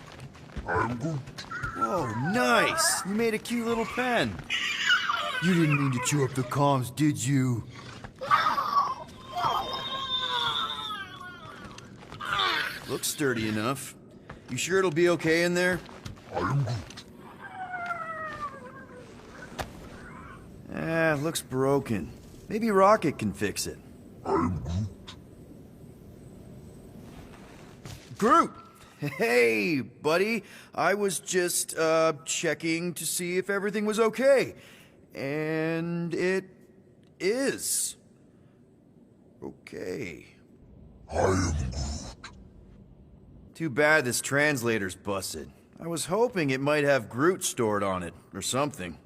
Speaker 1: Oh, nice! You made a cute little pen. You didn't mean to chew up the comms, did you? Looks sturdy enough. You sure it'll be okay in there? Looks broken. Maybe Rocket can fix it. Groot! Hey, buddy. I was just, checking to see if everything was okay. And it is. Okay. Too bad this translator's busted. I was hoping it might have Groot stored on it, or something.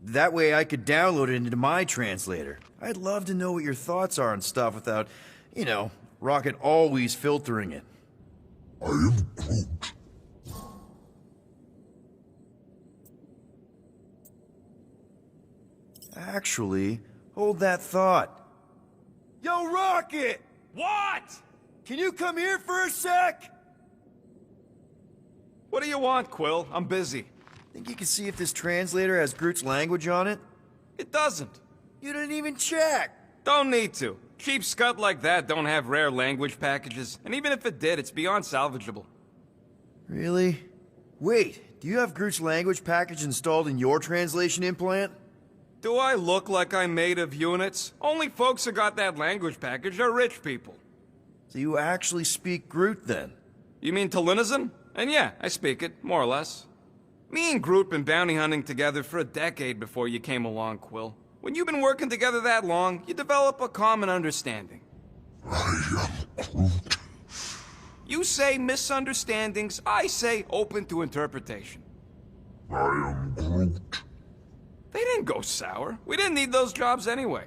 Speaker 1: That way I could download it into my translator. I'd love to know what your thoughts are on stuff without, you know, Rocket always filtering it. Actually, hold that thought. Yo, Rocket!
Speaker 2: What?
Speaker 1: Can you come here for a sec?
Speaker 2: What do you want, Quill? I'm busy.
Speaker 1: Think you can see if this translator has Groot's language on it?
Speaker 2: It doesn't.
Speaker 1: You didn't even check!
Speaker 2: Don't need to. Cheap scut like that don't have rare language packages, and even if it did, it's beyond salvageable.
Speaker 1: Really? Wait, do you have Groot's language package installed in your translation implant?
Speaker 2: Do I look like I'm made of units? Only folks who got that language package are rich people.
Speaker 1: So you actually speak Groot then?
Speaker 2: You mean Talinisan? And yeah, I speak it, more or less. Me and Groot been bounty hunting together for a decade before you came along, Quill. When you've been working together that long, you develop a common understanding. You say misunderstandings, I say open to interpretation. They didn't go sour. We didn't need those jobs anyway.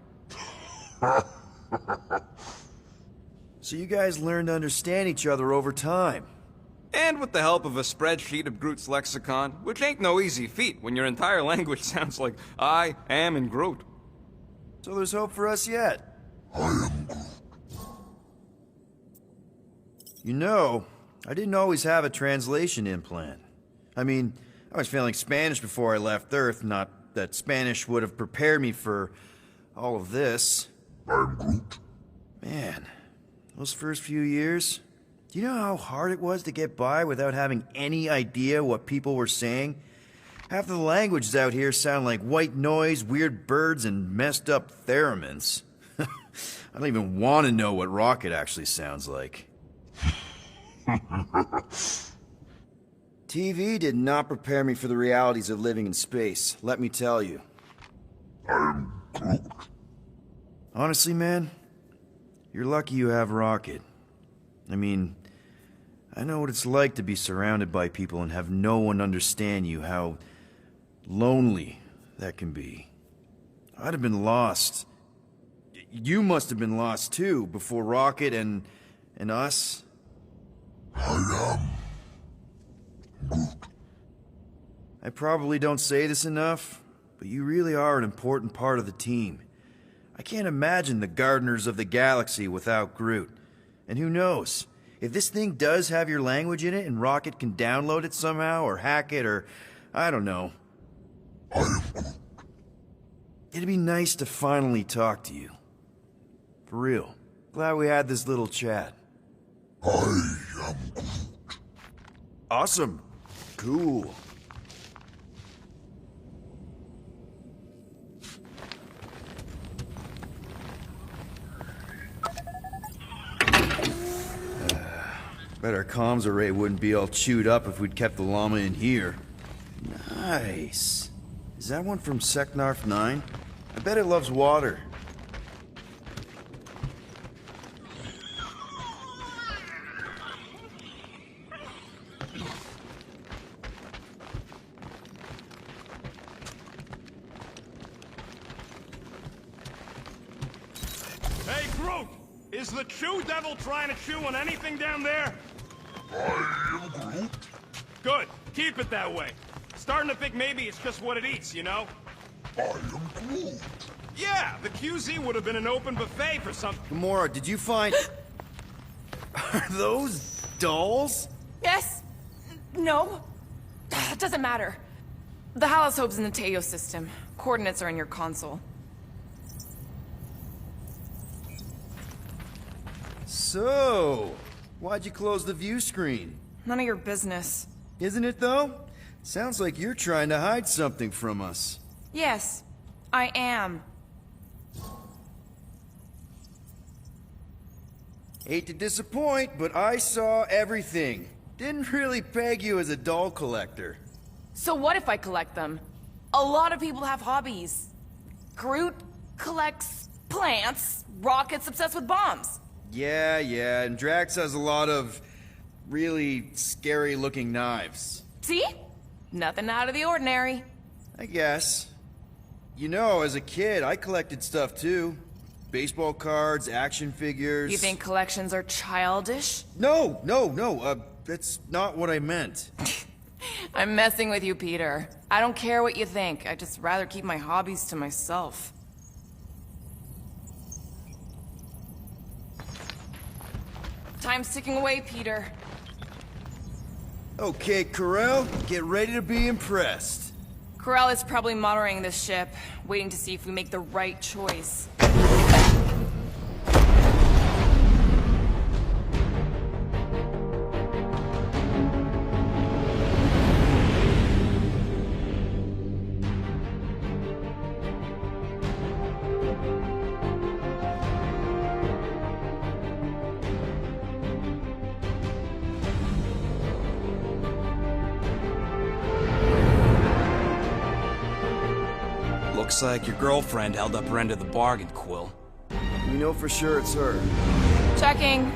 Speaker 1: So you guys learned to understand each other over time.
Speaker 2: And with the help of a spreadsheet of Groot's lexicon, which ain't no easy feat when your entire language sounds like I am in Groot.
Speaker 1: So there's hope for us yet. You know, I didn't always have a translation implant. I mean, I was failing Spanish before I left Earth, not that Spanish would have prepared me for all of this. Man, those first few years, do you know how hard it was to get by without having any idea what people were saying? Half of the languages out here sound like white noise, weird birds, and messed up theremins. I don't even want to know what Rocket actually sounds like. TV did not prepare me for the realities of living in space, let me tell you. Honestly, man, you're lucky you have Rocket. I mean, I know what it's like to be surrounded by people and have no one understand you, how lonely that can be. I'd have been lost. You must have been lost too, before Rocket and us. I probably don't say this enough, but you really are an important part of the team. I can't imagine the Gardeners of the Galaxy without Groot. And who knows? If this thing does have your language in it and Rocket can download it somehow or hack it or... I don't know. It'd be nice to finally talk to you. For real. Glad we had this little chat.
Speaker 7: I am Groot.
Speaker 1: Awesome. Cool. Bet our comms array wouldn't be all chewed up if we'd kept the llama in here. Nice. Is that one from Seknarf 9? I bet it loves water.
Speaker 10: Hey, Groot! Is the Chew Devil trying to chew on anything down there?
Speaker 7: I am Groot.
Speaker 10: Good. Keep it that way. Starting to think maybe it's just what it eats, you know?
Speaker 7: I am Groot.
Speaker 10: Yeah, the QZ would have been an open buffet for something.
Speaker 1: Gamora, did you find... Are those dolls?
Speaker 8: Yes? No? It doesn't matter. The Halosobe's in the Teo system. Coordinates are in your console.
Speaker 1: So, why'd you close the view screen?
Speaker 8: None of your business.
Speaker 1: Isn't it, though? Sounds like you're trying to hide something from us.
Speaker 8: Yes, I am.
Speaker 1: Hate to disappoint, but I saw everything. Didn't really peg you as a doll collector.
Speaker 8: So what if I collect them? A lot of people have hobbies. Groot collects plants, Rocket's obsessed with bombs.
Speaker 1: Yeah, and Drax has a lot of really scary-looking knives.
Speaker 8: See? Nothing out of the ordinary.
Speaker 1: I guess. You know, as a kid, I collected stuff too. Baseball cards, action figures...
Speaker 8: You think collections are childish?
Speaker 1: No, that's not what I meant.
Speaker 8: I'm messing with you, Peter. I don't care what you think. I'd just rather keep my hobbies to myself. Time's ticking away, Peter.
Speaker 1: Okay, Carell, get ready to be impressed.
Speaker 8: Corell is probably monitoring this ship, waiting to see if we make the right choice.
Speaker 2: Looks like your girlfriend held up her end of the bargain, Quill.
Speaker 1: We know for sure it's her.
Speaker 8: Checking.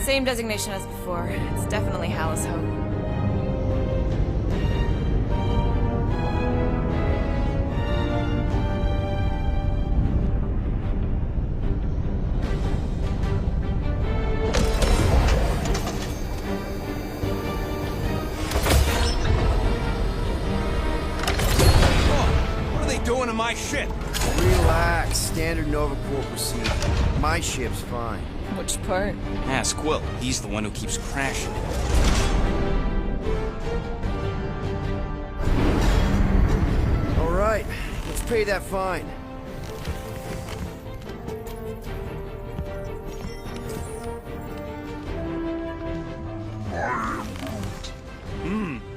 Speaker 8: Same designation as before. It's definitely Halosobe.
Speaker 10: Doing to my ship?
Speaker 1: Relax, standard Nova Corps procedure. My ship's fine.
Speaker 8: Which part?
Speaker 2: Ask Quill. He's the one who keeps crashing it.
Speaker 1: All right, let's pay that fine.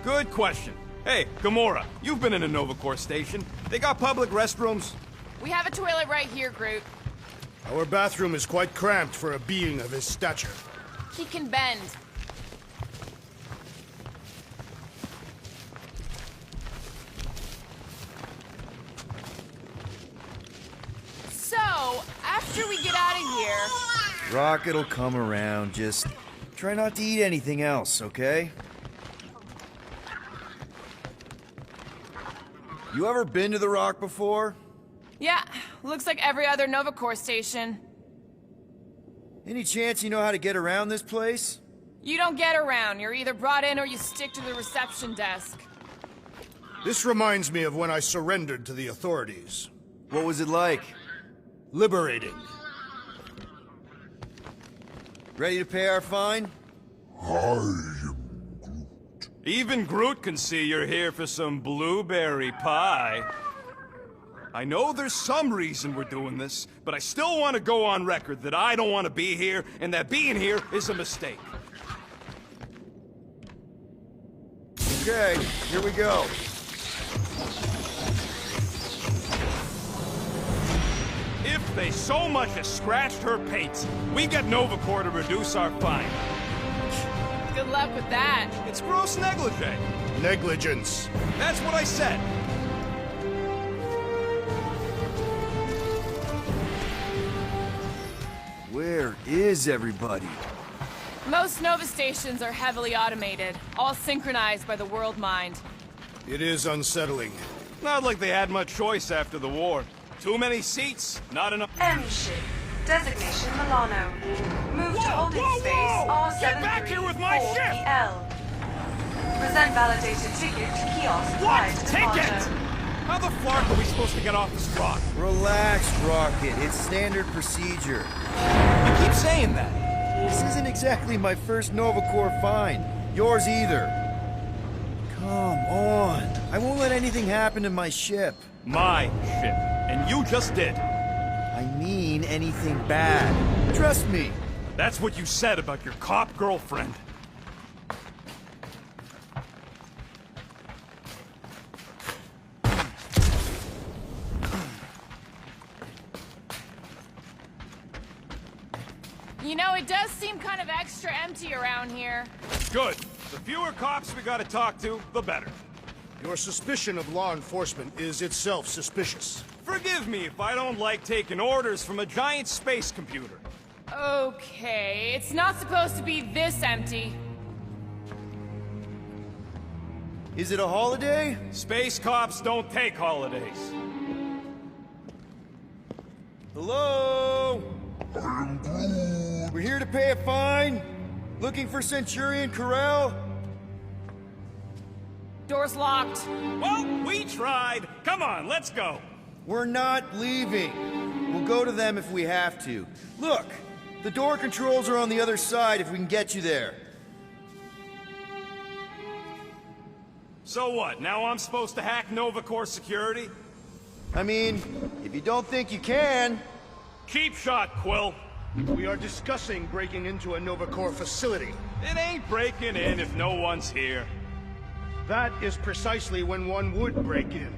Speaker 10: Good question. Hey, Gamora, you've been in a Nova Corps station. They got public restrooms?
Speaker 8: We have a toilet right here, Groot.
Speaker 4: Our bathroom is quite cramped for a being of his stature.
Speaker 8: He can bend. So, after we get out of here...
Speaker 1: Rocket'll come around, just try not to eat anything else, okay? You ever been to the Rock before?
Speaker 8: Yeah, looks like every other Nova Corps station.
Speaker 1: Any chance you know how to get around this place?
Speaker 8: You don't get around. You're either brought in or you stick to the reception desk.
Speaker 4: This reminds me of when I surrendered to the authorities.
Speaker 1: What was it like?
Speaker 4: Liberating.
Speaker 1: Ready to pay our fine?
Speaker 10: Even Groot can see you're here for some blueberry pie. I know there's some reason we're doing this, but I still want to go on record that I don't want to be here, and that being here is a mistake.
Speaker 1: Okay, here we go.
Speaker 10: If they so much as scratched her pates, we get Nova Corps to reduce our fine.
Speaker 8: Good luck with that.
Speaker 10: It's gross negligee.
Speaker 4: Negligence.
Speaker 10: That's what I said.
Speaker 1: Where is everybody?
Speaker 8: Most Nova stations are heavily automated, all synchronized by the world mind.
Speaker 4: It is unsettling.
Speaker 10: Not like they had much choice after the war. Too many seats, not enough.
Speaker 5: M ship. Designation Milano. Move to holding space R734PL.
Speaker 10: Get back here with my ship!
Speaker 5: Present validated ticket to kiosk.
Speaker 10: What ticket? How the flark are we supposed to get off this rock?
Speaker 1: Relax, Rocket. It's standard procedure.
Speaker 10: You keep saying that.
Speaker 1: This isn't exactly my first Nova Corps fine. Yours either. Come on. I won't let anything happen to my ship.
Speaker 10: My ship. And you just did.
Speaker 1: I mean anything bad. Trust me.
Speaker 10: That's what you said about your cop girlfriend.
Speaker 8: You know, it does seem kind of extra empty around here.
Speaker 10: Good. The fewer cops we gotta talk to, the better.
Speaker 4: Your suspicion of law enforcement is itself suspicious.
Speaker 10: Forgive me if I don't like taking orders from a giant space computer.
Speaker 8: Okay, it's not supposed to be this empty.
Speaker 1: Is it a holiday?
Speaker 10: Space cops don't take holidays.
Speaker 1: Hello? We're here to pay a fine. Looking for Centurion Corral?
Speaker 8: Door's locked.
Speaker 10: Well, we tried. Come on, let's go.
Speaker 1: We're not leaving. We'll go to them if we have to. Look, the door controls are on the other side if we can get you there.
Speaker 10: So what, now I'm supposed to hack Nova Corps security?
Speaker 1: I mean, if you don't think you can...
Speaker 10: Cheap shot, Quill.
Speaker 4: We are discussing breaking into a Nova Corps facility.
Speaker 10: It ain't breaking in if no one's here.
Speaker 4: That is precisely when one would break in.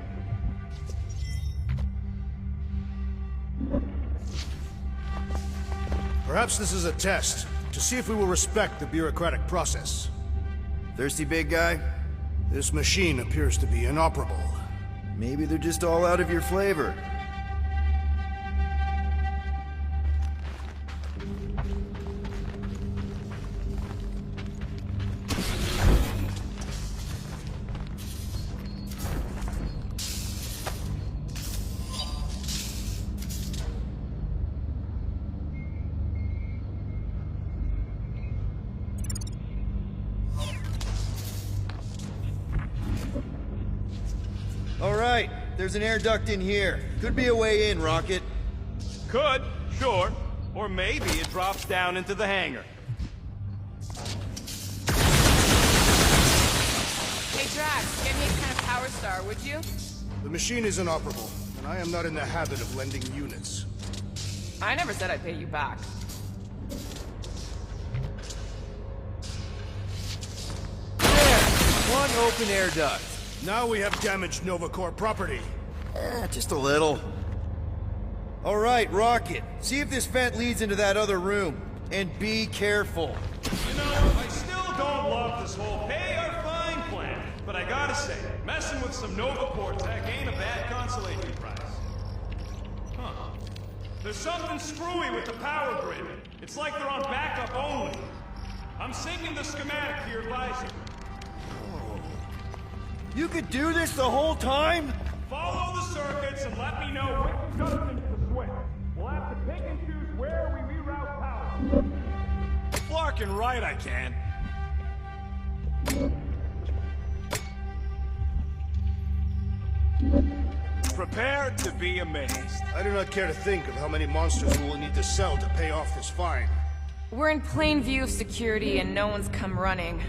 Speaker 4: Perhaps this is a test, to see if we will respect the bureaucratic process.
Speaker 1: Thirsty, big guy?
Speaker 4: This machine appears to be inoperable.
Speaker 1: Maybe they're just all out of your flavor. All right, there's an air duct in here. Could be a way in, Rocket.
Speaker 10: Could, sure. Or maybe it drops down into the hangar.
Speaker 8: Hey, Drax, get me a kind of power star, would you?
Speaker 4: The machine is inoperable, and I am not in the habit of lending units.
Speaker 8: I never said I'd pay you back.
Speaker 1: There! One open air duct.
Speaker 4: Now we have damaged Nova Corps property.
Speaker 1: Just a little. All right, Rocket. See if this vent leads into that other room. And be careful.
Speaker 10: You know, I still don't love this whole pay or fine plan. But I gotta say, messing with some Nova Corps tech ain't a bad consolation prize. Huh. There's something screwy with the power grid. It's like they're on backup only. I'm syncing the schematic to your visor.
Speaker 1: You could do this the whole time?
Speaker 10: Follow the circuits and let me know which junctions to switch. We'll have to pick and choose where we reroute power. Flarkin' right I can. Prepare to be amazed.
Speaker 4: I do not care to think of how many monsters we will need to sell to pay off this fine.
Speaker 8: We're in plain view of security and no one's come running.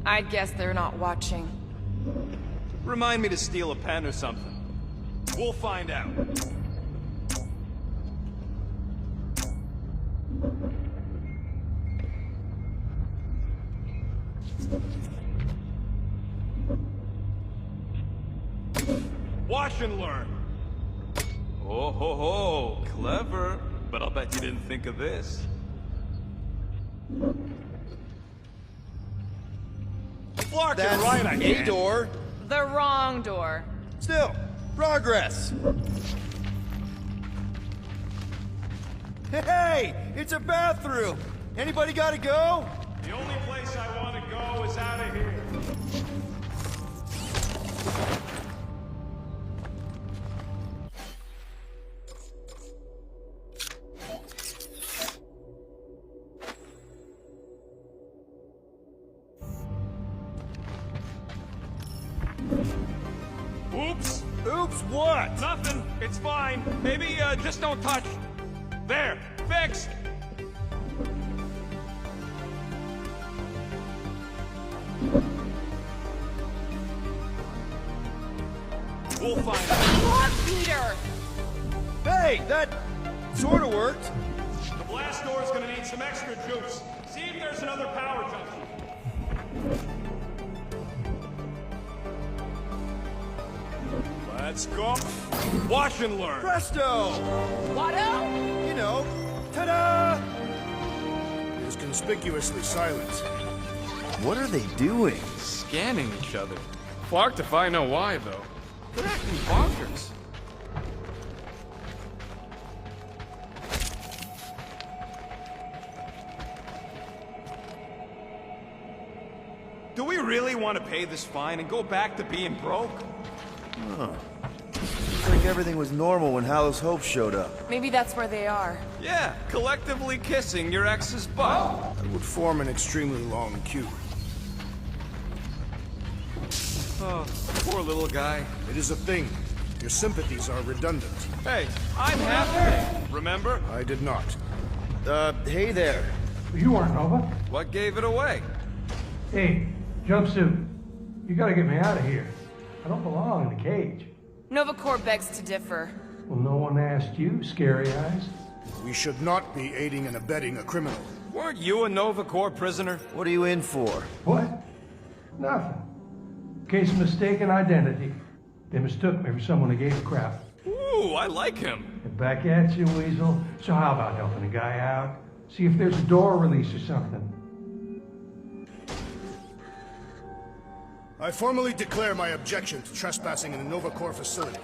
Speaker 8: I'd guess they're not watching.
Speaker 10: Remind me to steal a pen or something. We'll find out. Watch and learn.
Speaker 2: Oh ho ho, clever. But I'll bet you didn't think of this.
Speaker 10: Flark it
Speaker 1: That's
Speaker 10: right, I
Speaker 1: a
Speaker 10: can.
Speaker 1: door.
Speaker 8: The wrong door.
Speaker 1: Still, progress. Hey, it's a bathroom. Anybody gotta go?
Speaker 10: The only place I want to go is out of here. Oops.
Speaker 1: Oops, what?
Speaker 10: Nothing. It's fine. Maybe, just don't touch. There. Fixed. We'll find out.
Speaker 8: Lord Peter!
Speaker 1: Hey, that sort of worked.
Speaker 10: The blast door's gonna need some extra juice. See if there's another power junction. Let's go. Watch and learn.
Speaker 1: Presto!
Speaker 8: Watto?
Speaker 1: You know, ta-da!
Speaker 4: It is conspicuously silent.
Speaker 1: What are they doing?
Speaker 2: Scanning each other. Flark if I know why, though. They're acting bonkers.
Speaker 10: Do we really want to pay this fine and go back to being broke?
Speaker 1: Seems like everything was normal when Hallows Hope showed up.
Speaker 8: Maybe that's where they are.
Speaker 2: Yeah, collectively kissing your ex's butt.
Speaker 4: That would form an extremely long queue.
Speaker 2: Oh, poor little guy.
Speaker 4: It is a thing. Your sympathies are redundant.
Speaker 2: Hey, I'm half. Remember?
Speaker 4: I did not.
Speaker 1: Hey there.
Speaker 11: You aren't Nova.
Speaker 2: What gave it away?
Speaker 11: Hey, jumpsuit. You gotta get me out of here. I don't belong in the cage.
Speaker 8: Nova Corps begs to differ.
Speaker 11: Well, no one asked you, Scary Eyes.
Speaker 4: We should not be aiding and abetting a criminal.
Speaker 2: Weren't you a Nova Corps prisoner?
Speaker 1: What are you in for?
Speaker 11: What? Nothing. Case of mistaken identity. They mistook me for someone who gave a crap.
Speaker 2: Ooh, I like him.
Speaker 11: And back at you, Weasel. So how about helping a guy out? See if there's a door release or something.
Speaker 4: I formally declare my objection to trespassing in a Nova Corps facility.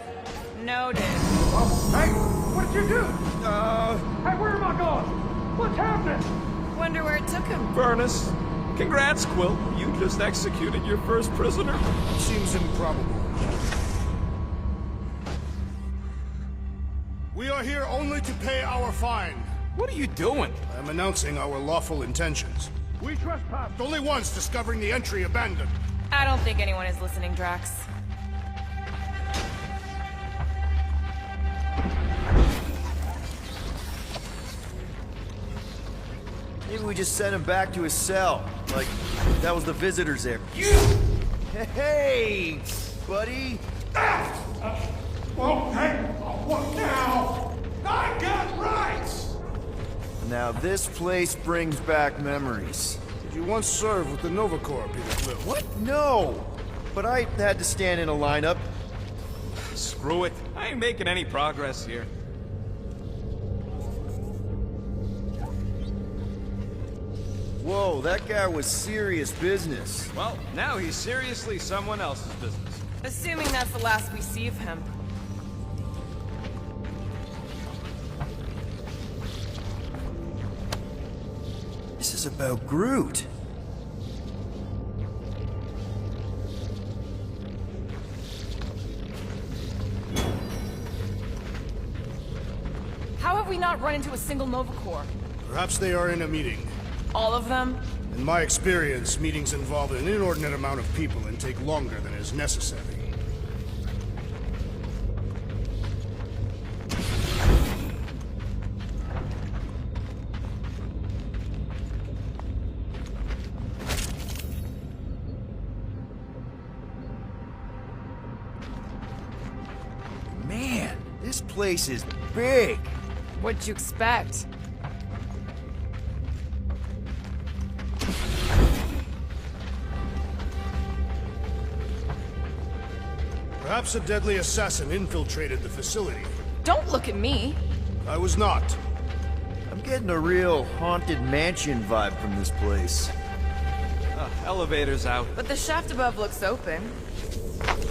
Speaker 8: Noted.
Speaker 11: Oh, hey, what did you do? Hey, where am I going? What's happening?
Speaker 8: Wonder where it took him.
Speaker 2: Furnace. Congrats, Quill. You just executed your first prisoner.
Speaker 4: Seems improbable. We are here only to pay our fine.
Speaker 2: What are you doing?
Speaker 4: I am announcing our lawful intentions. We trespassed. Only once discovering the entry abandoned.
Speaker 8: I don't think anyone is listening, Drax.
Speaker 1: Maybe we just sent him back to his cell. Like, that was the visitor's area. Hey, buddy.
Speaker 7: Oh, hey! What now? I got rights!
Speaker 1: Now this place brings back memories.
Speaker 4: Did you once serve with the Nova Corps, Peter Quill?
Speaker 1: What? No! But I had to stand in a lineup.
Speaker 2: Screw it. I ain't making any progress here.
Speaker 1: Whoa, that guy was serious business.
Speaker 2: Well, now he's seriously someone else's business.
Speaker 8: Assuming that's the last we see of him.
Speaker 1: This is about Groot.
Speaker 8: How have we not run into a single Nova Corps?
Speaker 4: Perhaps they are in a meeting.
Speaker 8: All of them?
Speaker 4: In my experience, meetings involve an inordinate amount of people and take longer than is necessary.
Speaker 1: Man, this place is big.
Speaker 8: What'd you expect?
Speaker 4: Perhaps a deadly assassin infiltrated the facility.
Speaker 8: Don't look at me.
Speaker 4: I was not.
Speaker 1: I'm getting a real haunted mansion vibe from this place.
Speaker 2: Elevator's out.
Speaker 8: But the shaft above looks open.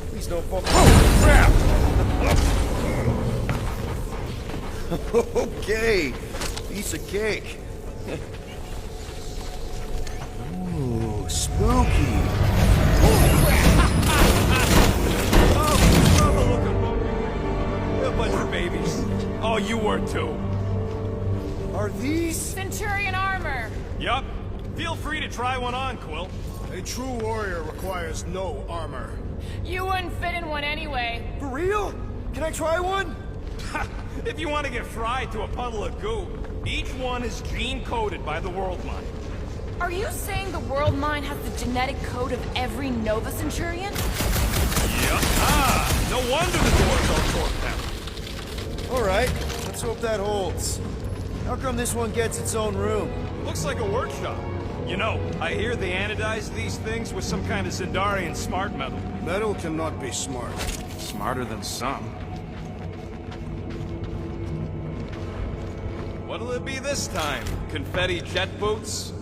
Speaker 1: Please don't fall. Oh, crap! Okay, piece of cake. Ooh, spooky.
Speaker 2: A bunch of babies. Oh, you were too.
Speaker 1: Are these?
Speaker 3: Centurion armor!
Speaker 10: Yup. Feel free to try one on, Quill.
Speaker 4: A true warrior requires no armor.
Speaker 3: You wouldn't fit in one anyway.
Speaker 1: For real? Can I try one?
Speaker 10: If you want to get fried to a puddle of goo, each one is gene-coded by the World Mind.
Speaker 3: Are you saying the World Mind has the genetic code of every Nova Centurion?
Speaker 10: Yup. Ah, no wonder the doors are torqued out.
Speaker 1: Alright, let's hope that holds. How come this one gets its own room?
Speaker 10: Looks like a workshop. You know, I hear they anodize these things with some kind of Zendarian smart metal.
Speaker 4: Metal cannot be smart.
Speaker 2: Smarter than some. What'll it be this time? Confetti jet boots?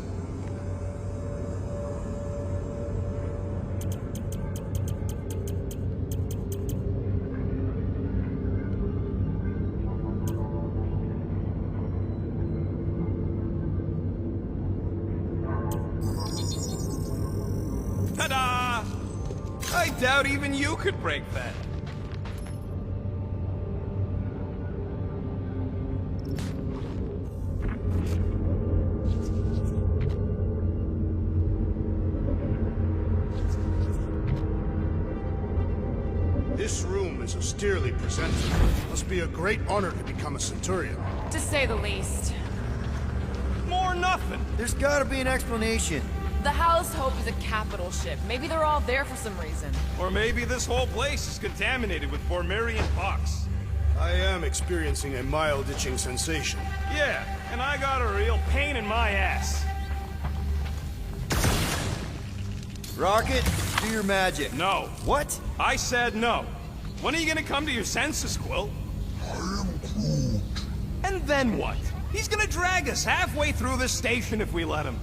Speaker 10: Ta-da!
Speaker 2: I doubt even you could break that.
Speaker 4: This room is austerely presented. Must be a great honor to become a Centurion.
Speaker 3: To say the least.
Speaker 10: More nothing.
Speaker 1: There's gotta be an explanation.
Speaker 8: The House Hope is a capital ship. Maybe they're all there for some reason.
Speaker 10: Or maybe this whole place is contaminated with Bormirian pox.
Speaker 4: I am experiencing a mild itching sensation.
Speaker 10: Yeah, and I got a real pain in my ass.
Speaker 1: Rocket, do your magic.
Speaker 10: No.
Speaker 1: What?
Speaker 10: I said no. When are you gonna come to your senses, Quill?
Speaker 7: I am Groot.
Speaker 10: And then what? He's gonna drag us halfway through this station if we let him.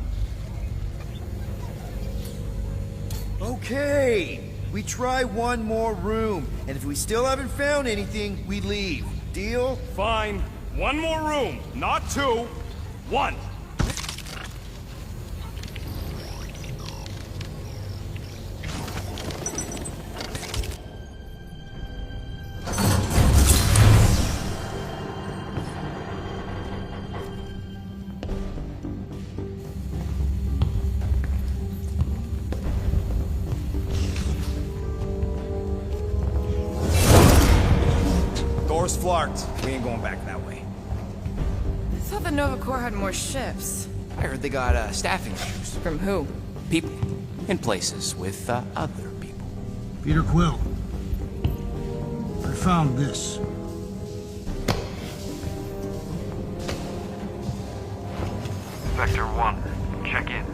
Speaker 1: Okay, we try one more room, and if we still haven't found anything, we leave. Deal?
Speaker 10: Fine. One more room, not two. One.
Speaker 2: Door's flarked. We ain't going back that way.
Speaker 8: I thought the Nova Corps had more ships.
Speaker 6: I heard they got staffing issues.
Speaker 8: From who?
Speaker 6: People in places with other people.
Speaker 11: Peter Quill. I found this.
Speaker 12: Sector 1, check in.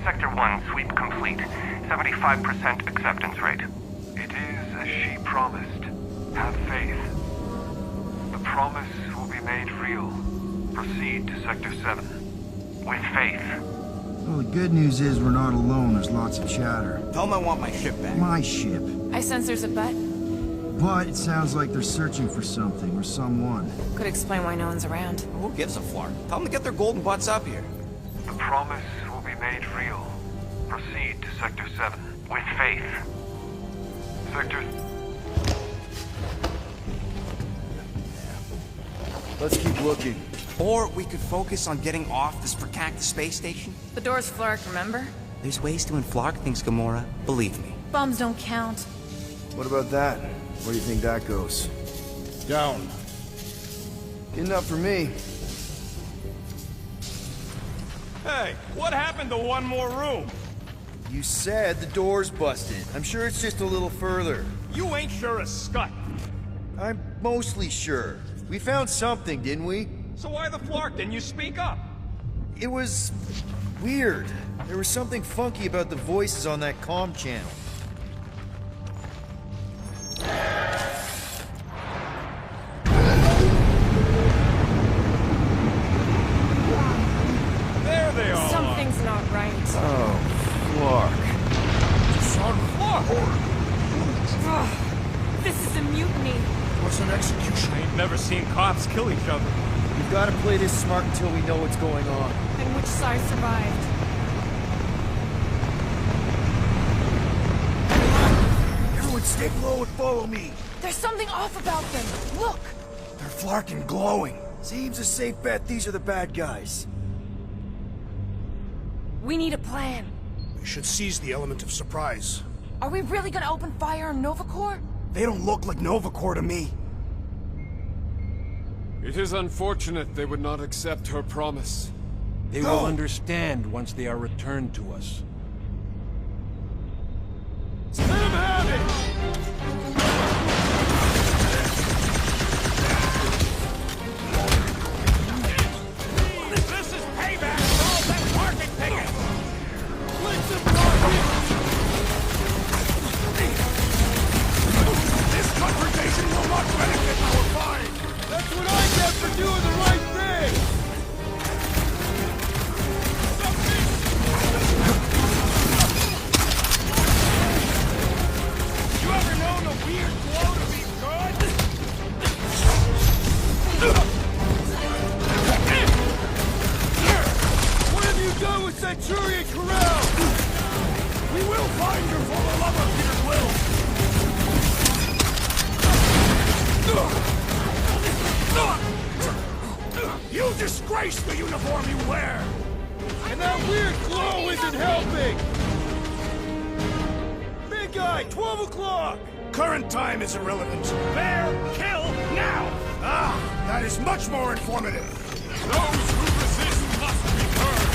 Speaker 12: Sector 1, sweep complete. 75% acceptance rate. It is as she promised. Have faith. The promise will be made real. Proceed to Sector 7. With faith.
Speaker 13: Well, the good news is we're not alone. There's lots of chatter.
Speaker 6: Tell them I want my ship back.
Speaker 13: My ship.
Speaker 8: I sense there's a bet.
Speaker 13: But it sounds like they're searching for something or someone.
Speaker 8: Could explain why no one's around.
Speaker 6: Who gives a flark? Tell them to get their golden butts up here.
Speaker 12: The promise will be made real. Proceed to Sector 7. With faith. Sector...
Speaker 1: Let's keep looking.
Speaker 6: Or we could focus on getting off this fracactus space station.
Speaker 8: The door's flarked, remember?
Speaker 6: There's ways to inflark things, Gamora. Believe me.
Speaker 8: Bombs don't count.
Speaker 1: What about that? Where do you think that goes?
Speaker 4: Down.
Speaker 1: Enough for me.
Speaker 10: Hey, what happened to one more room?
Speaker 1: You said the door's busted. I'm sure it's just a little further.
Speaker 10: You ain't sure as scut.
Speaker 1: I'm mostly sure. We found something, didn't we?
Speaker 10: So why the flark? Didn't you speak up?
Speaker 1: It was weird. There was something funky about the voices on that comm channel.
Speaker 10: There they are.
Speaker 8: Something's not right.
Speaker 1: Oh, Clark.
Speaker 10: Son Flark!
Speaker 8: This is a mutiny.
Speaker 10: What's an execution? I ain't never seen cops kill each other.
Speaker 1: We've got to play this smart until we know what's going on.
Speaker 8: And which side survived?
Speaker 1: Everyone stay low and follow me.
Speaker 8: There's something off about them. Look!
Speaker 1: They're flarking glowing. Seems a safe bet these are the bad guys.
Speaker 8: We need a plan.
Speaker 4: We should seize the element of surprise.
Speaker 8: Are we really gonna open fire on Nova Corps?
Speaker 6: They don't look like Nova Corps to me.
Speaker 14: It is unfortunate they would not accept her promise.
Speaker 11: They will understand once they are returned to us.
Speaker 10: Let him have it! This is payback for all that parking tickets! Blitz him,
Speaker 7: This confrontation will not benefit our fight!
Speaker 10: That's what I get for doing the right thing! You ever known a weird glow to be good? What have you done with Centurion Corral?
Speaker 7: We will find your former lover, Peter Quill! You disgrace the uniform you wear!
Speaker 10: And that weird glow isn't helping! Big guy, 12 o'clock!
Speaker 7: Current time is irrelevant. Bear, kill, now! Ah, that is much more informative. Those who resist must be burned!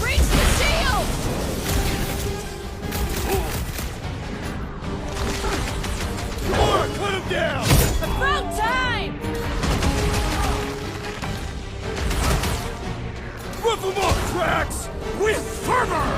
Speaker 8: Reach the shield!
Speaker 10: Come on, cut him down!
Speaker 8: About time!
Speaker 10: Rip him off, Drax!
Speaker 7: With fervor!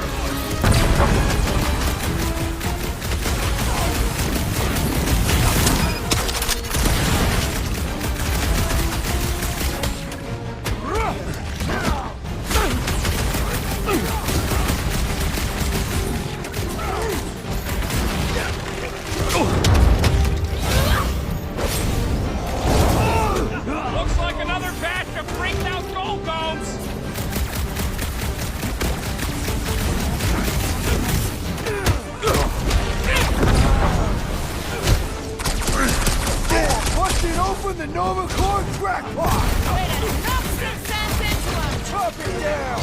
Speaker 10: Looks like another batch of freaked out gold domes! Busting open the Nova Corps crackpot!
Speaker 8: Way to knock some sense into him!
Speaker 10: Chop it down!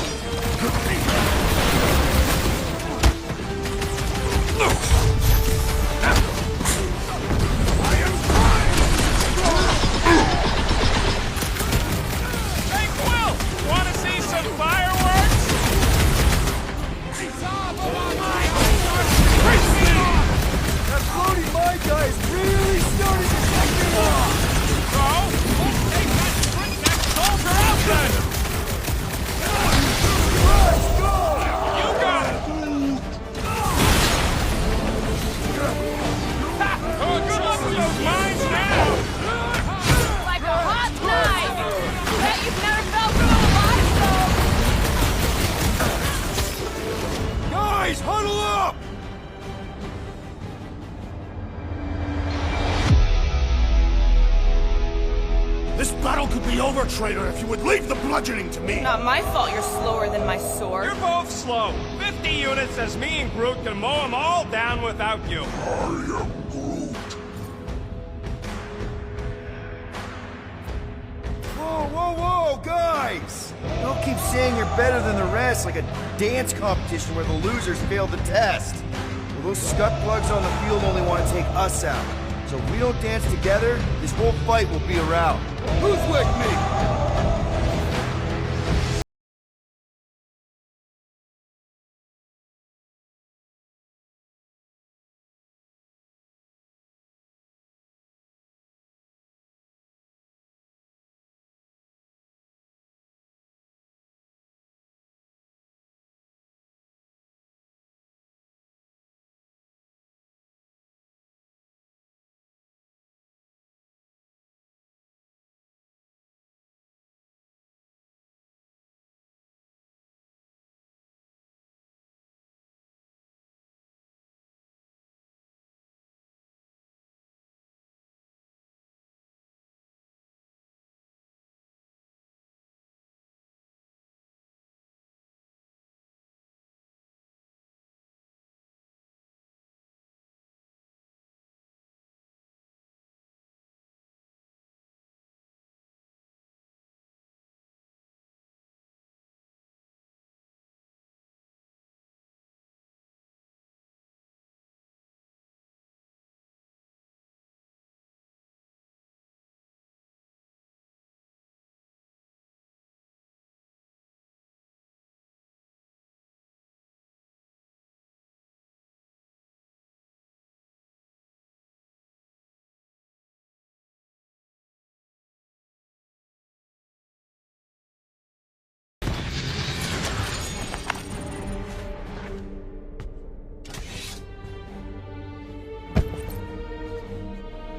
Speaker 10: Hey, Quill! Wanna see some fireworks? That floating my guy is really starting to take me off! So, let's take that sprint next soldier out then! Let's go! You got it!
Speaker 7: This battle could be over, traitor, if you would leave the bludgeoning to me!
Speaker 8: Not my fault you're slower than my sword.
Speaker 10: You're both slow. 50 units says me and Groot can mow them all down without you.
Speaker 7: I am Groot.
Speaker 1: Whoa, whoa, whoa, guys! Don't keep saying you're better than the rest like a dance competition where the losers failed the test. Well, those scut plugs on the field only want to take us out. So if we don't dance together, this whole fight will be a rout. Who's with me?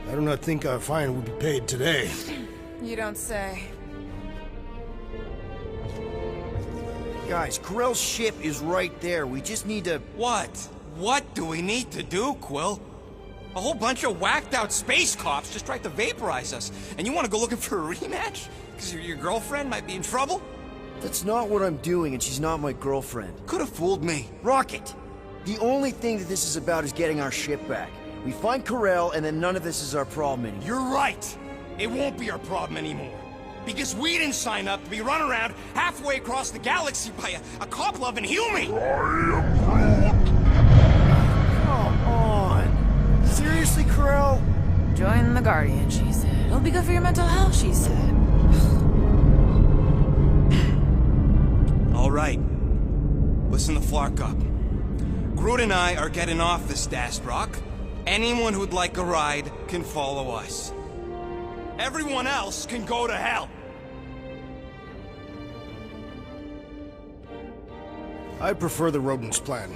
Speaker 4: I do not think our fine will be paid today.
Speaker 8: You don't say.
Speaker 1: Guys, Corell's ship is right there. We just need to...
Speaker 6: What? What do we need to do, Quill? A whole bunch of whacked out space cops just tried to vaporize us, and you want to go looking for a rematch? Because your girlfriend might be in trouble?
Speaker 1: That's not what I'm doing, and she's not my girlfriend.
Speaker 6: Could have fooled me.
Speaker 1: Rocket! The only thing that this is about is getting our ship back. We find Corell, and then none of this is our problem anymore.
Speaker 6: You're right. It won't be our problem anymore. Because we didn't sign up to be run around halfway across the galaxy by a cop-loving human!
Speaker 1: Come on! Seriously, Corell?
Speaker 8: Join the Guardian, she said. It'll be good for your mental health, she said.
Speaker 6: All right. Listen to Flark up. Groot and I are getting off this Dastrock. Anyone who'd like a ride can follow us. Everyone else can go to hell.
Speaker 4: I prefer the rodents' plan.